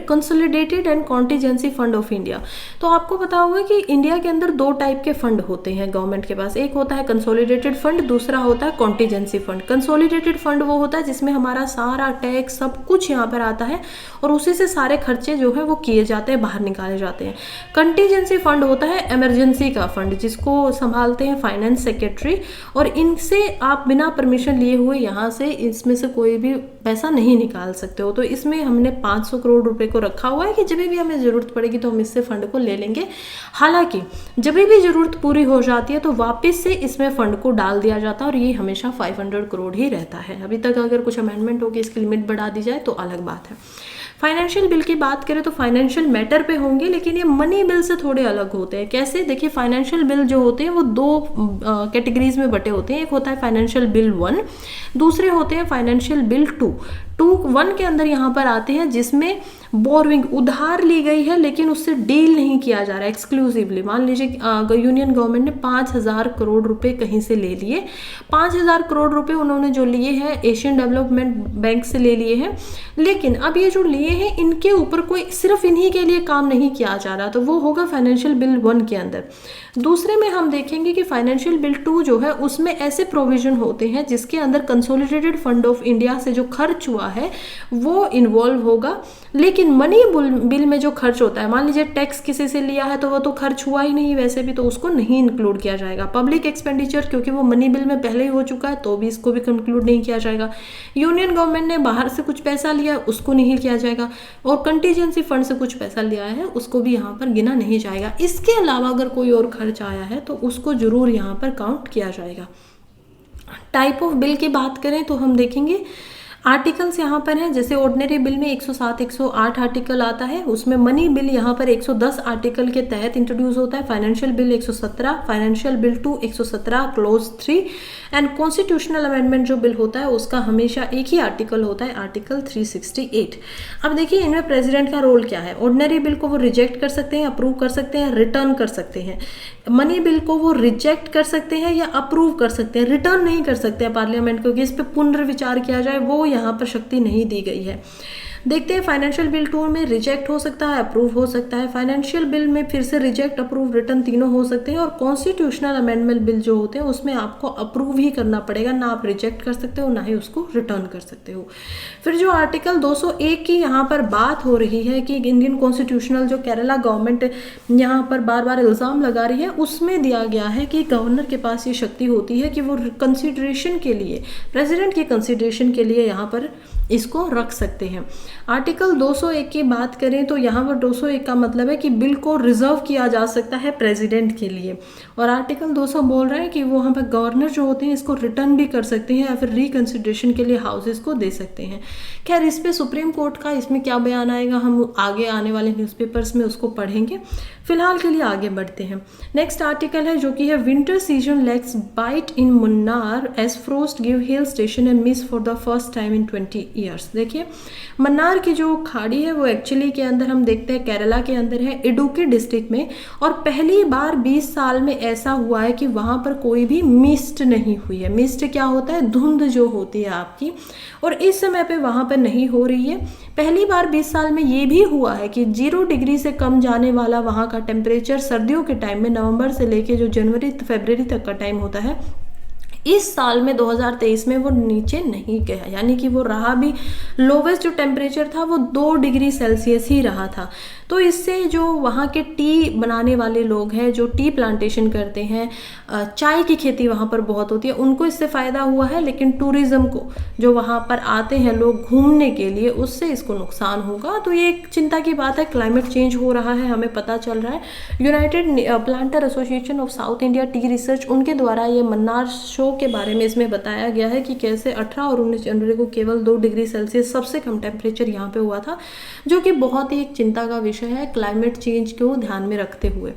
consolidated and contingency fund of India. तो आपको पता होगा कि इंडिया के अंदर 2 टाइप के फंड होते हैं गवर्नमेंट के पास। एक होता है कंसोलिडेटेड फंड, दूसरा होता है कॉन्टीजेंसी फंड। कंसोलिडेटेड फंड वो होता है जिसमें हमारा सारा टैक्स सब कुछ यहाँ पर आता है और उसी से सारे खर्चे जो है वो किए जाते हैं, बाहर निकाले जाते हैं। कंटीजेंसी फंड होता है इमरजेंसी का फंड जिसको संभालते हैं फाइनेंस सेक्रेटरी, और इनसे आप बिना परमिशन लिए हुए यहाँ से इसमें से कोई भी पैसा नहीं निकाल सकते हो। तो इसमें हमने 500 करोड़ रुपए को रखा हुआ है कि जब भी हमें जरूरत पड़ेगी तो हम इससे फंड को ले लेंगे। हालांकि जब भी जरूरत पूरी हो जाती है तो वापस से इसमें फंड को डाल दिया जाता है और ये हमेशा 500 करोड़ ही रहता है। अभी तक अगर कुछ अमेंडमेंट होगी इसकी लिमिट बढ़ा दी जाए तो अलग बात है। फाइनेंशियल बिल की बात करें तो फाइनेंशियल मैटर पे होंगे, लेकिन ये मनी बिल से थोड़े अलग होते हैं। कैसे? देखिए, फाइनेंशियल बिल जो होते हैं वो 2 कैटेगरीज में बटे होते हैं। एक होता है फाइनेंशियल बिल 1, दूसरे होते हैं फाइनेंशियल बिल 2। 2.1 के अंदर यहाँ पर आते हैं जिसमें बोरोइंग उधार ली गई है लेकिन उससे डील नहीं किया जा रहा है एक्सक्लूसिवली। मान लीजिए यूनियन गवर्नमेंट ने 5,000 करोड़ रुपए कहीं से ले लिए, 5,000 करोड़ रुपए उन्होंने जो लिए हैं एशियन डेवलपमेंट बैंक से ले लिए हैं, लेकिन अब ये जो लिए हैं इनके ऊपर कोई सिर्फ इन्हीं के लिए काम नहीं किया जा रहा, तो वो होगा फाइनेंशियल बिल 1 के अंदर। दूसरे में हम देखेंगे कि फाइनेंशियल बिल 2 जो है उसमें ऐसे प्रोविजन होते हैं जिसके अंदर कंसोलिडेटेड फंड ऑफ इंडिया से जो खर्च हुआ है वो इन्वॉल्व होगा, लेकिन मनी बिल में जो खर्च होता है, मान लीजिए टैक्स किसी से लिया है तो वो तो खर्च हुआ ही नहीं वैसे भी, तो उसको नहीं इंक्लूड किया जाएगा। पब्लिक एक्सपेंडिचर क्योंकि वो मनी बिल में पहले ही हो चुका है तो भी इसको भी इंक्लूड नहीं किया जाएगा। यूनियन गवर्नमेंट ने बाहर से कुछ पैसा लिया उसको नहीं किया जाएगा, और कंटीजेंसी फंड से कुछ पैसा लिया है उसको भी यहाँ पर गिना नहीं जाएगा। इसके अलावा अगर कोई और खर्च आया है तो उसको जरूर यहाँ पर काउंट किया जाएगा। टाइप ऑफ बिल की बात करें तो हम देखेंगे आर्टिकल्स यहाँ पर हैं, जैसे ऑर्डिनरी बिल में 107, 108 आर्टिकल आता है, उसमें मनी बिल यहाँ पर 110 आर्टिकल के तहत इंट्रोड्यूस होता है, financial bill 117, financial bill 2 117 close 3, and constitutional amendment जो बिल होता है उसका हमेशा एक ही आर्टिकल होता है, आर्टिकल 368। अब देखिए इनमें प्रेसिडेंट का रोल क्या है। ऑर्डिनरी बिल को वो रिजेक्ट कर सकते हैं, अप्रूव कर सकते हैं, रिटर्न कर सकते हैं। मनी बिल को वो रिजेक्ट कर सकते हैं या अप्रूव कर सकते हैं, रिटर्न नहीं कर सकते हैं पार्लियामेंट, क्योंकि इस पर पुनर्विचार किया जाए वो यहाँ पर शक्ति नहीं दी गई है। देखते हैं फाइनेंशियल बिल 2 में रिजेक्ट हो सकता है, अप्रूव हो सकता है। फाइनेंशियल बिल में फिर से रिजेक्ट, अप्रूव, रिटर्न तीनों हो सकते हैं, और कॉन्स्टिट्यूशनल अमेंडमेंट बिल जो होते हैं उसमें आपको अप्रूव ही करना पड़ेगा, ना आप रिजेक्ट कर सकते हो ना ही उसको रिटर्न कर सकते हो। फिर जो आर्टिकल 201 की यहाँ पर बात हो रही है कि इंडियन कॉन्स्टिट्यूशनल जो केरला गवर्नमेंट यहाँ पर बार बार इल्ज़ाम लगा रही है, उसमें दिया गया है कि गवर्नर के पास ये शक्ति होती है कि वो कंसिडरेशन के लिए, प्रेसिडेंट के कंसिडरेशन के लिए यहाँ पर इसको रख सकते हैं। आर्टिकल 201 की बात करें तो यहाँ पर 201 का मतलब है कि बिल को रिजर्व किया जा सकता है प्रेसिडेंट के लिए, और आर्टिकल 200 बोल रहा है कि वो वहाँ पर गवर्नर जो होते हैं इसको रिटर्न भी कर सकते हैं या फिर रिकंसिडरेशन के लिए हाउसेस को दे सकते हैं। खैर इस पे सुप्रीम कोर्ट का इसमें क्या बयान आएगा हम आगे आने वाले न्यूज़पेपर्स में उसको पढ़ेंगे। फिलहाल के लिए आगे बढ़ते हैं। नेक्स्ट आर्टिकल है जो कि है winter season legs bite in Munnar as frost give hill station and miss for the first time in 20 years. देखिए मन्नार की जो खाड़ी है वो एक्चुअली के अंदर हम देखते हैं केरला के अंदर है, इडुक्की डिस्ट्रिक्ट में, और पहली बार 20 साल में ऐसा हुआ है कि वहाँ पर कोई भी मिस्ट नहीं हुई है। मिस्ट क्या होता है, धुंध जो होती है आपकी, और इस समय पे वहाँ पर नहीं हो रही है। पहली बार 20 साल में ये भी हुआ है कि 0 डिग्री से कम जाने वाला वहाँ का टेम्परेचर सर्दियों के टाइम में नवंबर से लेके जो जनवरी फरवरी तक का टाइम होता है, इस साल में 2023 में वो नीचे नहीं गया, यानी कि वो रहा भी, लोवेस्ट जो टेम्परेचर था वो 2 डिग्री सेल्सियस ही रहा था। तो इससे जो वहाँ के टी बनाने वाले लोग हैं, जो टी प्लांटेशन करते हैं, चाय की खेती वहाँ पर बहुत होती है, उनको इससे फ़ायदा हुआ है, लेकिन टूरिज़्म को जो वहाँ पर आते हैं लोग घूमने के लिए, उससे इसको नुकसान होगा। तो ये एक चिंता की बात है, क्लाइमेट चेंज हो रहा है, हमें पता चल रहा है। United planter association of south India T research, उनके द्वारा ये मन्नार शो के बारे में इसमें बताया गया है कि कैसे 18 और 19 जनवरी को केवल 2 डिग्री सेल्सियस सबसे कम टेम्परेचर यहाँ पे हुआ था, जो कि बहुत ही एक चिंता का विषय है क्लाइमेट चेंज को ध्यान में रखते हुए।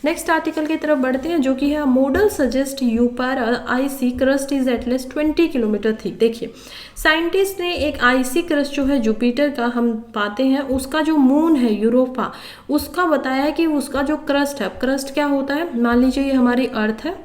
नेक्स्ट आर्टिकल की तरफ बढ़ते हैं जो कि है मॉडल सजेस्ट यूपर icy crust is at least 20 kilometre thick. देखिए साइंटिस्ट ने एक आईसी क्रस्ट जो है जुपिटर का हम पाते हैं, उसका जो मून है यूरोपा, उसका बताया है कि उसका जो क्रस्ट है, क्रस्ट क्या होता है, मान लीजिए ये हमारी अर्थ है,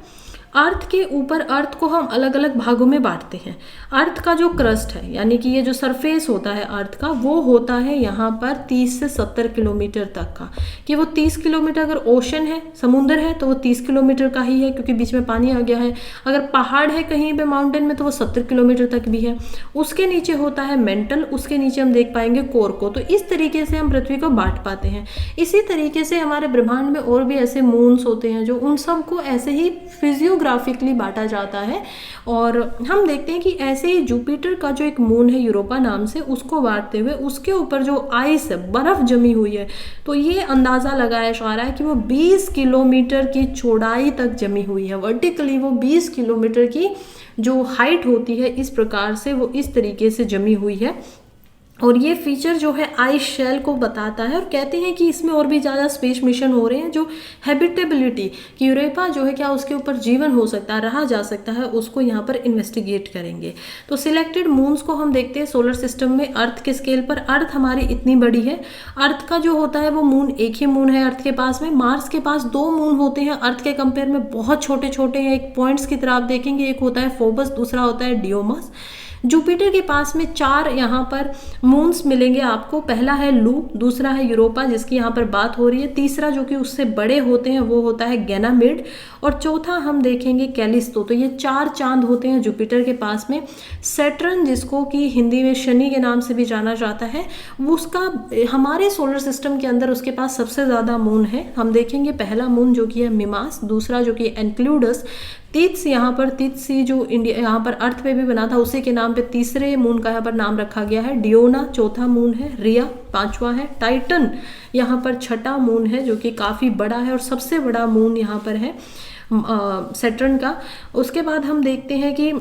अर्थ के ऊपर, अर्थ को हम अलग अलग भागों में बांटते हैं। अर्थ का जो क्रस्ट है, यानी कि ये जो सरफेस होता है अर्थ का, वो होता है यहाँ पर 30 से 70 किलोमीटर तक का, कि वो 30 किलोमीटर अगर ओशन है, समुद्र है, तो वो 30 किलोमीटर का ही है क्योंकि बीच में पानी आ गया है। अगर पहाड़ है कहीं पे माउंटेन में तो वो 70 किलोमीटर तक भी है। उसके नीचे होता है मेंटल, उसके नीचे हम देख पाएंगे कोर को। तो इस तरीके से हम पृथ्वी को बांट पाते हैं। इसी तरीके से हमारे ब्रह्मांड में और भी ऐसे मून्स होते हैं जो उन सबको ऐसे ही फिजियोग्राफिकली बांटा जाता है। और हम देखते हैं कि ऐसे ही जुपिटर का जो एक मून है यूरोपा नाम से, उसको बांटते हुए उसके ऊपर जो आइस है, बर्फ जमी हुई है, तो ये अंदाज़ा लगाया जा रहा है कि वो 20 किलोमीटर की चौड़ाई तक जमी हुई है। वर्टिकली वो 20 किलोमीटर की जो हाइट होती है, इस प्रकार से वो इस तरीके से जमी हुई है। और ये फीचर जो है आइस शेल को बताता है, और कहते हैं कि इसमें और भी ज़्यादा स्पेस मिशन हो रहे हैं जो हैबिटेबिलिटी कि यूरोपा जो है क्या उसके ऊपर जीवन हो सकता है, रहा जा सकता है, उसको यहाँ पर इन्वेस्टिगेट करेंगे। तो सिलेक्टेड मून्स को हम देखते हैं सोलर सिस्टम में अर्थ के स्केल पर। अर्थ हमारी इतनी बड़ी है, अर्थ का जो होता है वो मून एक ही मून है अर्थ के पास में। मार्स के पास 2 मून होते हैं, अर्थ के कंपेयर में बहुत छोटे छोटे हैं। एक पॉइंट्स की तरह आप देखेंगे, एक होता है फोबस, दूसरा होता है डियोमस। जुपिटर के पास में 4 यहाँ पर मून्स मिलेंगे आपको। पहला है लू, दूसरा है यूरोपा जिसकी यहाँ पर बात हो रही है, तीसरा जो कि उससे बड़े होते हैं वो होता है गैनामिड, और चौथा हम देखेंगे कैलिस्तो। तो ये 4 चांद होते हैं जुपिटर के पास में। सैटर्न जिसको कि हिंदी में शनि के नाम से भी जाना जाता है, वो उसका हमारे सोलर सिस्टम के अंदर उसके पास सबसे ज़्यादा मून है। हम देखेंगे पहला मून जो कि है मिमास, दूसरा जो कि एनक्लूडस, तीस यहाँ पर तीसी जो इंडिया यहाँ पर अर्थ पे भी बना था उसी के नाम पे तीसरे मून का यहाँ पर नाम रखा गया है। डियोना चौथा मून है, रिया पांचवा है, टाइटन यहाँ पर छठा मून है जो कि काफ़ी बड़ा है और सबसे बड़ा मून यहाँ पर है सैटर्न का। उसके बाद हम देखते हैं कि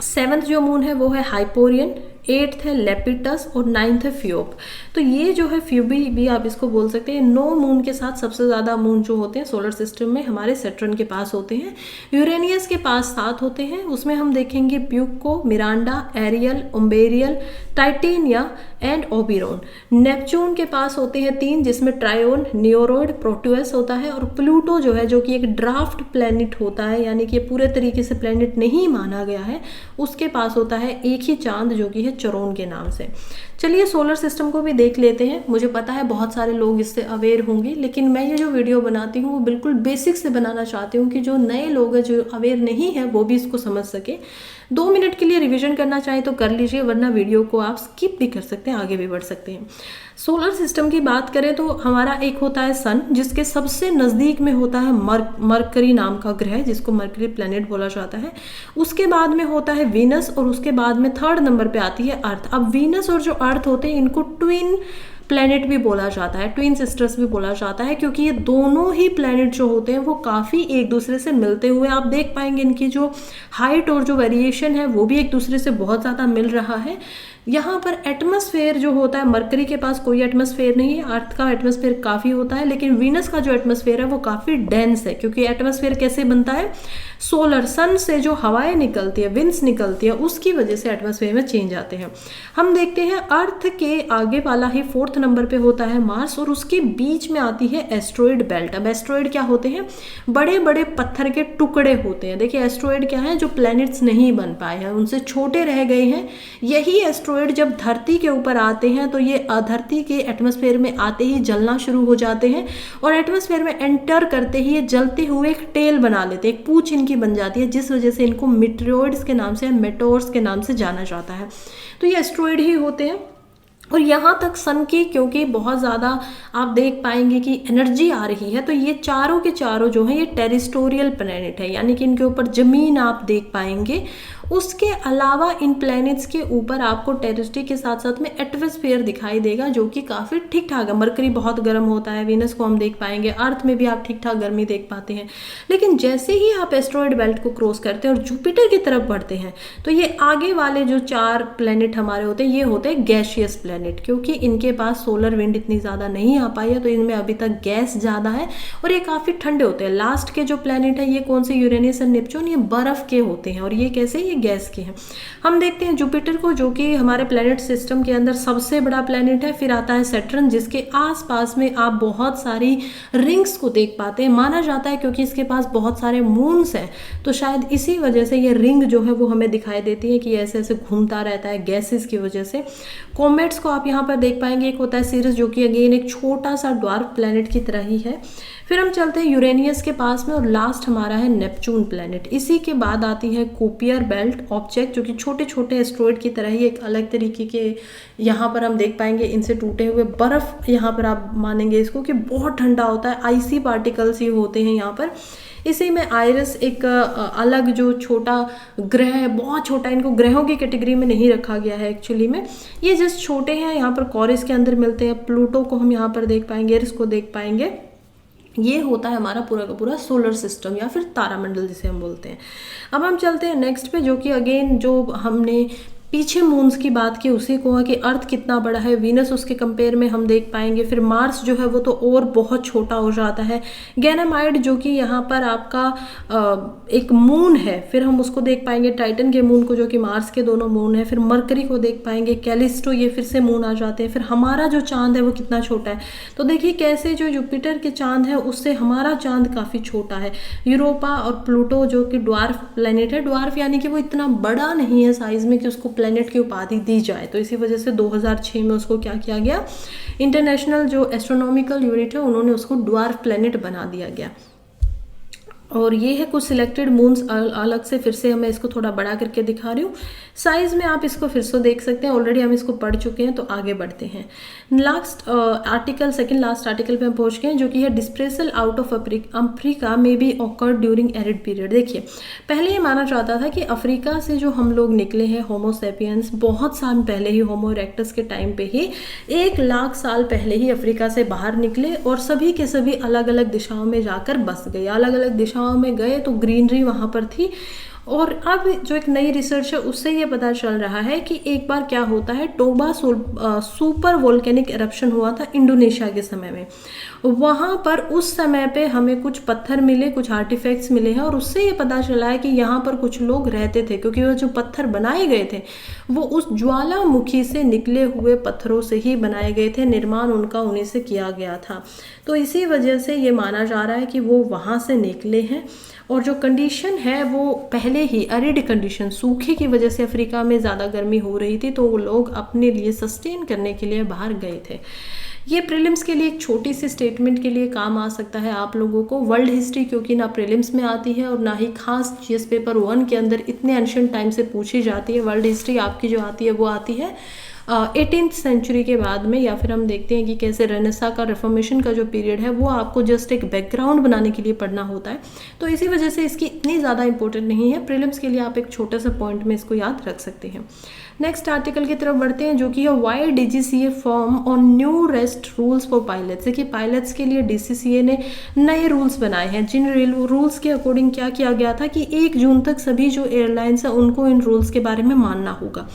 7th जो मून है वो है हाइपोरियन, 8th है लेपिटस और 9th है फ्यूब। तो ये जो है फ्यूबी भी आप इसको बोल सकते हैं। 9 मून के साथ सबसे ज़्यादा मून जो होते हैं सोलर सिस्टम में हमारे सैटर्न के पास होते हैं। यूरेनियस के पास 7 होते हैं, उसमें हम देखेंगे Puck, Miranda, Ariel, Umbriel, Titania and Oberon. Neptune के पास होते हैं 3 जिसमें ट्रायोन, नियोरॉइड, प्रोटुअस होता है, और प्लूटो जो है जो कि एक ड्राफ्ट प्लैनेट होता है, यानी कि पूरे तरीके से प्लैनेट नहीं माना गया है, उसके पास होता है एक ही चांद जो कि है चरोन के नाम से। चलिए सोलर सिस्टम को भी देख लेते हैं। मुझे पता है बहुत सारे लोग इससे अवेयर होंगे, लेकिन मैं ये जो वीडियो बनाती हूँ वो बिल्कुल बेसिक से बनाना चाहती हूँ कि जो नए लोग हैं जो अवेयर नहीं है वो भी इसको समझ सके। 2 मिनट के लिए रिवीजन करना चाहे तो कर लीजिए, वरना वीडियो को आप स्किप भी कर सकते हैं, आगे भी बढ़ सकते हैं। सोलर सिस्टम की बात करें तो हमारा एक होता है सन, जिसके सबसे नज़दीक में होता है मरकरी नाम का ग्रह जिसको मरकरी प्लैनेट बोला जाता है। उसके बाद में होता है वीनस, और उसके बाद में 3rd नंबर पे आती है अर्थ। अब वीनस और जो अर्थ होते हैं इनको ट्विन प्लैनेट भी बोला जाता है, ट्विन सिस्टर्स भी बोला जाता है, क्योंकि ये दोनों ही प्लैनेट जो होते हैं वो काफ़ी एक दूसरे से मिलते हुए आप देख पाएंगे। इनकी जो हाइट और जो वेरिएशन है वो भी एक दूसरे से बहुत ज़्यादा मिल रहा है। यहाँ पर एटमॉस्फेयर जो होता है, मरकरी के पास कोई एटमॉस्फेयर नहीं है, अर्थ का एटमॉस्फेयर काफ़ी होता है, लेकिन वीनस का जो एटमॉस्फेयर है वो काफ़ी डेंस है। क्योंकि एटमॉस्फेयर कैसे बनता है, सोलर सन से जो हवाएं निकलती है, विंड्स निकलती है, उसकी वजह से एटमॉस्फेयर में चेंज आते हैं। हम देखते हैं अर्थ के आगे वाला ही 4th नंबर पे होता है मार्स, और उसके बीच में आती है एस्ट्रॉइड बेल्ट। अब एस्ट्रॉइड क्या होते हैं, बड़े बड़े पत्थर के टुकड़े होते हैं। देखिए एस्ट्रॉइड क्या है, जो प्लैनेट्स नहीं बन पाए हैं, उनसे छोटे रह गए हैं। यही एस्ट्रॉइड जब धरती के ऊपर आते हैं तो ये धरती के एटमॉस्फेयर में आते ही जलना शुरू हो जाते हैं, और एटमॉस्फेयर में एंटर करते ही ये जलते हुए एक टेल बना लेते हैं, एक पूंछ इनकी बन जाती है, जिस वजह से इनको मेटेरोइड्स के नाम से, मेटोर्स के नाम से जाना जाता है। तो ये एस्ट्रॉइड ही होते हैं। और यहाँ तक सन की क्योंकि बहुत ज़्यादा आप देख पाएंगे कि एनर्जी आ रही है, तो ये चारों के चारों जो हैं ये टेरिस्टोरियल प्लैनेट है, यानी कि इनके ऊपर ज़मीन आप देख पाएंगे। उसके अलावा इन प्लैनेट्स के ऊपर आपको टेरिस्ट्री के साथ साथ में एटमॉस्फेयर दिखाई देगा जो कि काफ़ी ठीक ठाक है। मरकरी बहुत गर्म होता है, वीनस को हम देख पाएंगे, अर्थ में भी आप ठीक ठाक गर्मी देख पाते हैं। लेकिन जैसे ही आप एस्ट्रॉइड बेल्ट को क्रॉस करते हैं और जुपिटर की तरफ बढ़ते हैं तो ये आगे वाले जो 4 प्लैनेट हमारे होते हैं ये होते हैं गैसियस प्लैनेट, क्योंकि इनके पास सोलर विंड इतनी ज़्यादा नहीं आ पाई है, तो इनमें अभी तक गैस ज़्यादा है और ये काफ़ी ठंडे होते हैं। लास्ट के जो प्लैनेट है ये कौन से, यूरेनियस और नेपच्यून, ये बर्फ़ के होते हैं, और ये कैसे, ये गैस के हैं। हम देखते हैं जुपिटर को जो कि हमारे प्लैनेट सिस्टम के अंदर सबसे बड़ा प्लैनेट है। फिर आता है सैटर्न जिसके आसपास में आप बहुत सारी रिंग्स को देख पाते हैं। माना जाता है क्योंकि इसके पास बहुत सारे मून्स हैं, तो शायद इसी वजह से ये रिंग जो है वो हमें दिखाई देती है कि ऐसे ऐसे घूमता रहता है गैसेस की वजह से। कॉमेट्स को आप यहाँ पर देख पाएंगे, एक होता है सीरियस जो कि अगेन एक छोटा सा ड्वार्फ प्लैनेट की तरह ही है। फिर हम चलते हैं यूरेनियस के पास में, और लास्ट हमारा है नेपच्यून प्लैनेट। इसी के बाद आती है कुपियर बेल्ट ऑब्जेक्ट जो कि छोटे छोटे एस्ट्रॉइड की तरह ही एक अलग तरीके के यहाँ पर हम देख पाएंगे इनसे टूटे हुए बर्फ़। यहाँ पर आप मानेंगे इसको कि बहुत ठंडा होता है, आइसी पार्टिकल्स ही होते हैं यहाँ पर। इसी में आयरस एक अलग जो छोटा ग्रह है, बहुत छोटा, इनको ग्रहों की कैटेगरी में नहीं रखा गया है एक्चुअली में, ये जस्ट छोटे हैं। यहाँ पर कॉरस के अंदर मिलते हैं। प्लूटो को हम यहाँ पर देख पाएंगे, एरिस को देख पाएंगे। ये होता है हमारा पूरा का पूरा सोलर सिस्टम या फिर तारामंडल जिसे हम बोलते हैं। अब हम चलते हैं नेक्स्ट पे, जो कि अगेन जो हमने पीछे मून्स की बात की उसी को कि अर्थ कितना बड़ा है, वीनस उसके कंपेयर में हम देख पाएंगे। फिर मार्स जो है वो तो और बहुत छोटा हो जाता है। गैनामाइड जो कि यहाँ पर आपका एक मून है, फिर हम उसको देख पाएंगे, टाइटन के मून को जो कि मार्स के दोनों मून है। फिर मरकरी को देख पाएंगे, कैलिस्टो, ये फिर से मून आ जाते हैं। फिर हमारा जो चांद है वो कितना छोटा है, तो देखिए कैसे जो जुपिटर के चांद है उससे हमारा चांद काफ़ी छोटा है। यूरोपा और प्लूटो जो कि ड्वार्फ प्लेनेट है, ड्वार्फ यानी कि वो इतना बड़ा नहीं है साइज में कि उसको प्लेनेट की उपाधि दी जाए, तो इसी वजह से 2006 में उसको क्या किया गया, इंटरनेशनल जो एस्ट्रोनॉमिकल यूनिट है उन्होंने उसको ड्वार्फ प्लेनेट बना दिया गया। और ये है कुछ सिलेक्टेड मून्स अलग से, फिर से मैं इसको थोड़ा बड़ा करके दिखा रही हूँ। साइज में आप इसको फिर से देख सकते हैं, ऑलरेडी हम इसको पढ़ चुके हैं, तो आगे बढ़ते हैं। Last article, second last article पे हम पहुंच गए हैं, जो कि है dispersal out of Africa may be occurred during arid period. देखिए पहले ये माना जाता था कि अफ्रीका से जो हम लोग निकले हैं होमोसेपियंस, बहुत साल पहले ही, होमो इरेक्टस के टाइम पे ही 1 लाख साल पहले ही अफ्रीका से बाहर निकले और सभी के सभी अलग अलग दिशाओं में जाकर बस गए। अलग अलग दिशाओं में गए तो ग्रीनरी वहाँ पर थी। और अब जो एक नई रिसर्च है उससे ये पता चल रहा है कि एक बार क्या होता है, टोबा सुपर वोल्केनिक एरप्शन हुआ था इंडोनेशिया के समय में। वहाँ पर उस समय पे हमें कुछ पत्थर मिले, कुछ आर्टिफैक्ट्स मिले हैं, और उससे ये पता चला है कि यहाँ पर कुछ लोग रहते थे, क्योंकि वो जो पत्थर बनाए गए थे वो उस ज्वालामुखी से निकले हुए पत्थरों से ही बनाए गए थे, निर्माण उनका उन्हीं से किया गया था। तो इसी वजह से ये माना जा रहा है कि वो वहाँ से निकले हैं। और जो कंडीशन है वो पहले ही एरिड कंडीशन, सूखे की वजह से अफ्रीका में ज़्यादा गर्मी हो रही थी, तो वो लोग अपने लिए सस्टेन करने के लिए बाहर गए थे। ये प्रीलिम्स के लिए एक छोटी सी स्टेटमेंट के लिए काम आ सकता है आप लोगों को। वर्ल्ड हिस्ट्री क्योंकि ना प्रीलिम्स में आती है और ना ही खास जीएस पेपर 1 के अंदर इतने एंशिएंट टाइम से पूछी जाती है। वर्ल्ड हिस्ट्री आपकी जो आती है वो आती है 18th सेंचुरी के बाद में, या फिर हम देखते हैं कि कैसे रेनेसा का, रिफॉर्मेशन का जो पीरियड है वो आपको जस्ट एक बैकग्राउंड बनाने के लिए पढ़ना होता है, तो इसी वजह से इसकी इतनी ज़्यादा इंपॉर्टेंट नहीं है। प्रीलिम्स के लिए आप एक छोटा सा पॉइंट में इसको याद रख सकते हैं। नेक्स्ट आर्टिकल की तरफ बढ़ते हैं, जो कि है why DGCA form on new rest rules for pilots. देखिए पायलट्स के लिए डीसीसीए ने नए रूल्स बनाए हैं, जिन रूल्स के अकॉर्डिंग क्या किया गया था कि 1 जून तक सभी जो एयरलाइंस हैं उनको इन रूल्स के बारे में मानना होगा।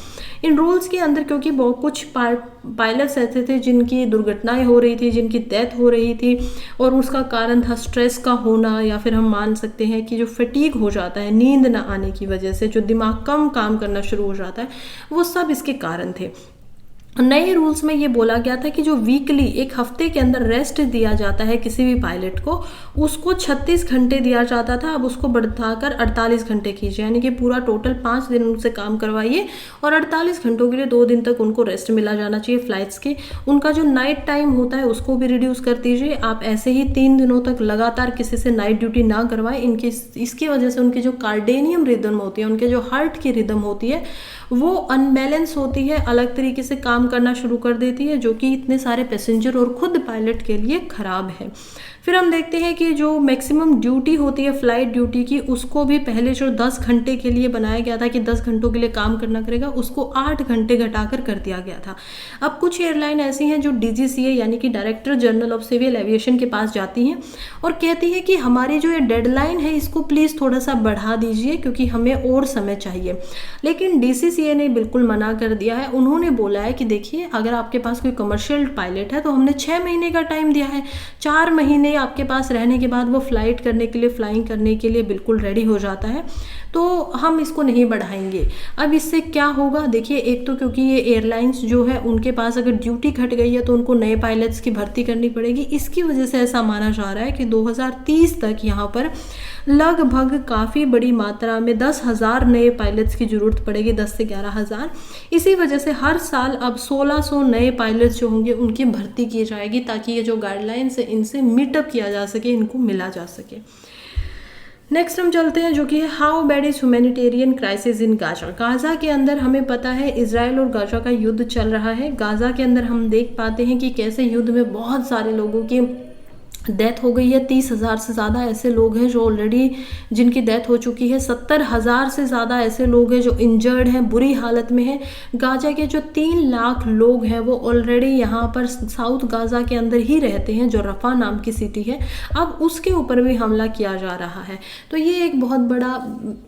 इन रूल्स के अंदर क्योंकि बहुत कुछ पायलट्स ऐसे थे जिनकी दुर्घटनाएं हो रही थी, जिनकी डेथ हो रही थी, और उसका कारण था स्ट्रेस का होना, या फिर हम मान सकते हैं कि जो फटीग हो जाता है नींद ना आने की वजह से, जो दिमाग कम काम करना शुरू हो जाता है, वो सब इसके कारण थे। नए रूल्स में ये बोला गया था कि जो वीकली, एक हफ्ते के अंदर रेस्ट दिया जाता है किसी भी पायलट को, उसको 36 घंटे दिया जाता था, अब उसको बढ़ाकर 48 घंटे कीजिए, यानी कि पूरा टोटल 5 दिन उनसे काम करवाइए और 48 घंटों के लिए 2 दिन तक उनको रेस्ट मिला जाना चाहिए फ्लाइट्स के। उनका जो नाइट टाइम होता है उसको भी रिड्यूस कर दीजिए। आप ऐसे ही 3 दिनों तक लगातार किसी से नाइट ड्यूटी ना करवाएं, इसकी वजह से उनकी जो कार्डेनियम रिदम होती है, उनके जो हार्ट की रिदम होती है, वो अनबैलेंस होती है, अलग तरीके से काम करना शुरू कर देती है, जो कि इतने सारे पैसेंजर और खुद पायलट के लिए खराब है। फिर हम देखते हैं कि जो मैक्सिमम ड्यूटी होती है फ्लाइट ड्यूटी की, उसको भी पहले जो 10 घंटे के लिए बनाया गया था कि 10 घंटों के लिए काम करना करेगा, उसको 8 घंटे घटाकर कर दिया गया था। अब कुछ एयरलाइन ऐसी हैं जो डीजीसीए यानी कि director general of civil aviation के पास जाती हैं और कहती है कि हमारी जो ये डेडलाइन है इसको प्लीज़ थोड़ा सा बढ़ा दीजिए क्योंकि हमें और समय चाहिए। लेकिन डीसीसीए ने बिल्कुल मना कर दिया है। उन्होंने बोला है कि देखिए, अगर आपके पास कोई कमर्शियल पायलट है तो हमने 6 महीने का टाइम दिया है, 4 महीने आपके पास रहने के बाद वो फ्लाइट करने के लिए, फ्लाइंग करने के लिए बिल्कुल रेडी हो जाता है, तो हम इसको नहीं बढ़ाएंगे। अब इससे क्या होगा, देखिए, एक तो क्योंकि ये एयरलाइंस जो है उनके पास अगर ड्यूटी घट गई है तो उनको नए पायलट्स की भर्ती करनी पड़ेगी। इसकी वजह से ऐसा माना जा रहा है कि 2030 तक यहाँ पर लगभग काफ़ी बड़ी मात्रा में 10,000 नए पायलट्स की ज़रूरत पड़ेगी, 10 से 11,000। इसी वजह से हर साल अब 1600 नए पायलट्स जो होंगे उनकी भर्ती की जाएगी, ताकि ये जो गाइडलाइंस है इनसे मीटअप किया जा सके, इनको मिला जा सके। नेक्स्ट हम चलते हैं, जो कि है how bad is humanitarian crisis in Gaza. Gaza के अंदर हमें पता है इजराइल और गाजा का युद्ध चल रहा है। गाजा के अंदर हम देख पाते हैं कि कैसे युद्ध में बहुत सारे लोगों की डेथ हो गई है। 30,000 से ज़्यादा ऐसे लोग हैं जो ऑलरेडी जिनकी डेथ हो चुकी है। 70,000 से ज़्यादा ऐसे लोग हैं जो इंजर्ड हैं, बुरी हालत में हैं। गाजा के जो 3 लाख लोग हैं वो ऑलरेडी यहाँ पर साउथ गाजा के अंदर ही रहते हैं, जो रफा नाम की सिटी है। अब उसके ऊपर भी हमला किया जा रहा है, तो ये एक बहुत बड़ा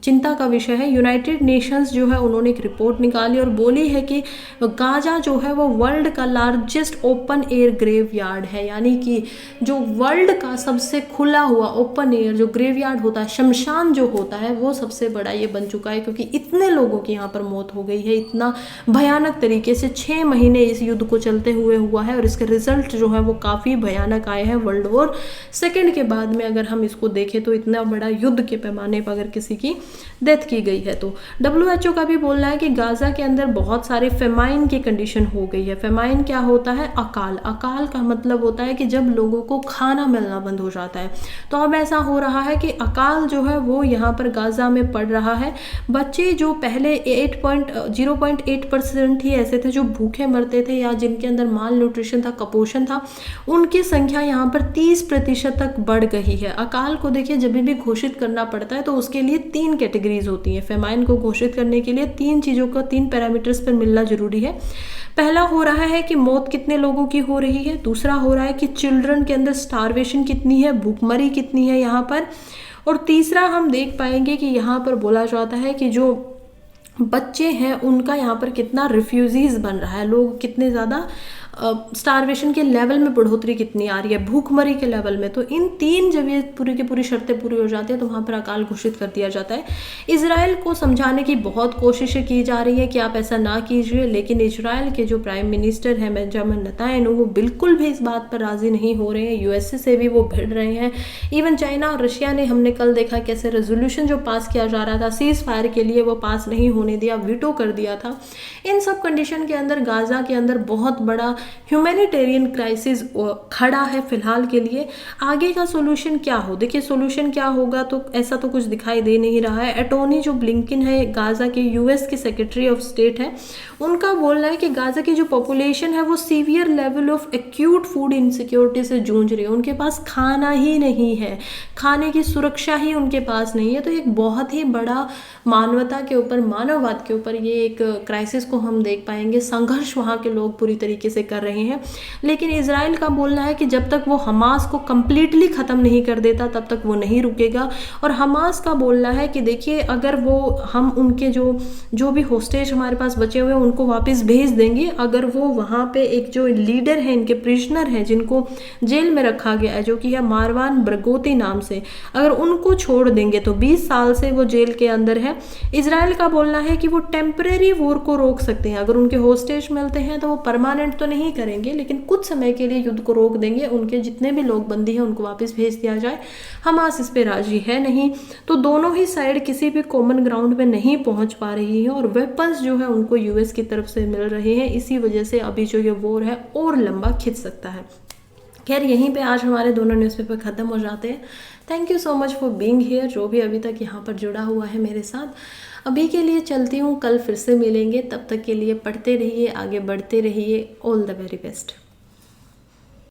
चिंता का विषय है। यूनाइटेड नेशंस जो है उन्होंने एक रिपोर्ट निकाली और बोली है कि गाजा जो है वो वर्ल्ड का largest open air graveyard है, यानी कि जो वर्ल्ड का सबसे खुला हुआ ओपन एयर जो ग्रेवयार्ड होता है, शमशान जो होता है, वो सबसे बड़ा ये बन चुका है, क्योंकि इतने लोगों की यहाँ पर मौत हो गई है। इतना भयानक तरीके से 6 महीने इस युद्ध को चलते हुए हुआ है और इसके रिजल्ट जो है वो काफ़ी भयानक आए हैं। वर्ल्ड वॉर सेकेंड के बाद में अगर हम इसको देखें तो इतना बड़ा युद्ध के पैमाने पर अगर किसी की डेथ की गई है तो WHO का भी बोलना है कि गाजा के अंदर बहुत सारे फेमाइन की कंडीशन हो गई है। फेमाइन क्या होता है? अकाल। अकाल का मतलब होता है कि जब लोगों को खाना मिलना बंद हो जाता है। तो अब ऐसा हो रहा है कि अकाल जो है वो यहाँ पर गाजा में पड़ रहा है। बच्चे जो पहले 0.8% ही ऐसे थे जो भूखे मरते थे या जिनके अंदर माल न्यूट्रिशन था, कुपोषण था, उनकी संख्या यहाँ पर 30% तक बढ़ गई है। अकाल को देखिए, जब भी घोषित करना पड़ता है तो उसके लिए 3 कैटेगरीज होती हैं। फेमाइन को घोषित करने के लिए 3 चीज़ों का 3 पैरामीटर्स पर मिलना जरूरी है। पहला हो रहा है कि मौत कितने लोगों की हो रही है। दूसरा हो रहा है कि चिल्ड्रन के अंदर स्टारवेशन कितनी है, भूखमरी कितनी है यहाँ पर। और तीसरा हम देख पाएंगे कि यहाँ पर बोला जाता है कि जो बच्चे हैं उनका यहाँ पर कितना रिफ्यूजीज बन रहा है, लोग कितने ज़्यादा स्टारवेशन के लेवल में बढ़ोतरी कितनी आ रही है, भूखमरी के लेवल में। तो इन 3 जब ये पूरी की पूरी शर्तें पूरी हो जाती है तो वहाँ पर अकाल घोषित कर दिया जाता है। इजराइल को समझाने की बहुत कोशिशें की जा रही है कि आप ऐसा ना कीजिए, लेकिन इजराइल के जो प्राइम मिनिस्टर हैं बेंजामिन नेतन्याहू वो बिल्कुल भी इस बात पर राजी नहीं हो रहे हैं। यूएसए से भी वो भिड़ रहे हैं। इवन चाइना और रशिया ने, हमने कल देखा कैसे रेजोल्यूशन जो पास किया जा रहा था सीज फायर के लिए, वो पास नहीं होने दिया, वीटो कर दिया था। इन सब कंडीशन के अंदर गाजा के अंदर बहुत बड़ा ह्यूमैनिटेरियन क्राइसिस खड़ा है फिलहाल के लिए। आगे का सोल्यूशन क्या हो, देखिए सोल्यूशन क्या होगा तो ऐसा तो कुछ दिखाई दे नहीं रहा है। एटॉर्नी जो ब्लिंकन है, गाजा के यूएस के सेक्रेटरी ऑफ स्टेट है, उनका बोलना है कि गाजा की जो पॉपुलेशन है वो severe level of acute food insecurity से जूझ रही है। उनके पास खाना ही नहीं है, खाने की सुरक्षा ही उनके पास नहीं है। तो एक बहुत ही बड़ा मानवता के ऊपर, मानववाद के ऊपर ये एक क्राइसिस को हम देख पाएंगे। संघर्ष वहाँ के लोग पूरी तरीके से कर रहे हैं। लेकिन इजराइल का बोलना है कि जब तक वो हमास को कंप्लीटली ख़त्म नहीं कर देता तब तक वो नहीं रुकेगा। और हमास का बोलना है कि देखिए, अगर वो हम उनके जो भी होस्टेज हमारे पास बचे हुए हैं उनको वापस भेज देंगे, अगर वो वहाँ पे एक जो लीडर है, इनके प्रिजनर हैं जिनको जेल में रखा गया है, जो कि है मारवान बरगोती नाम से, अगर उनको छोड़ देंगे तो 20 साल से वो जेल के अंदर है। इजराइल का बोलना है कि वो टेम्परेरी वॉर को रोक सकते हैं। अगर उनके होस्टेज मिलते हैं तो वो परमानेंट तो नहीं करेंगे, लेकिन कुछ समय के लिए युद्ध को रोक देंगे। उनके जितने भी लोग बंदी हैं उनको वापस भेज दिया जाए। हमास इस पे राजी है नहीं। तो दोनों ही साइड किसी भी कॉमन ग्राउंड पे नहीं पहुंच पा रही है और वेपन्स जो है उनको यूएस की तरफ से मिल रहे हैं। इसी वजह से अभी जो ये वॉर है और लंबा खिंच सकता है। खैर, यहीं पे आज हमारे दोनों न्यूज़पेपर ख़त्म हो जाते हैं। Thank you so much for being here, जो भी अभी तक यहाँ पर जुड़ा हुआ है मेरे साथ। अभी के लिए चलती हूँ, कल फिर से मिलेंगे। तब तक के लिए पढ़ते रहिए, आगे बढ़ते रहिए। All the very best.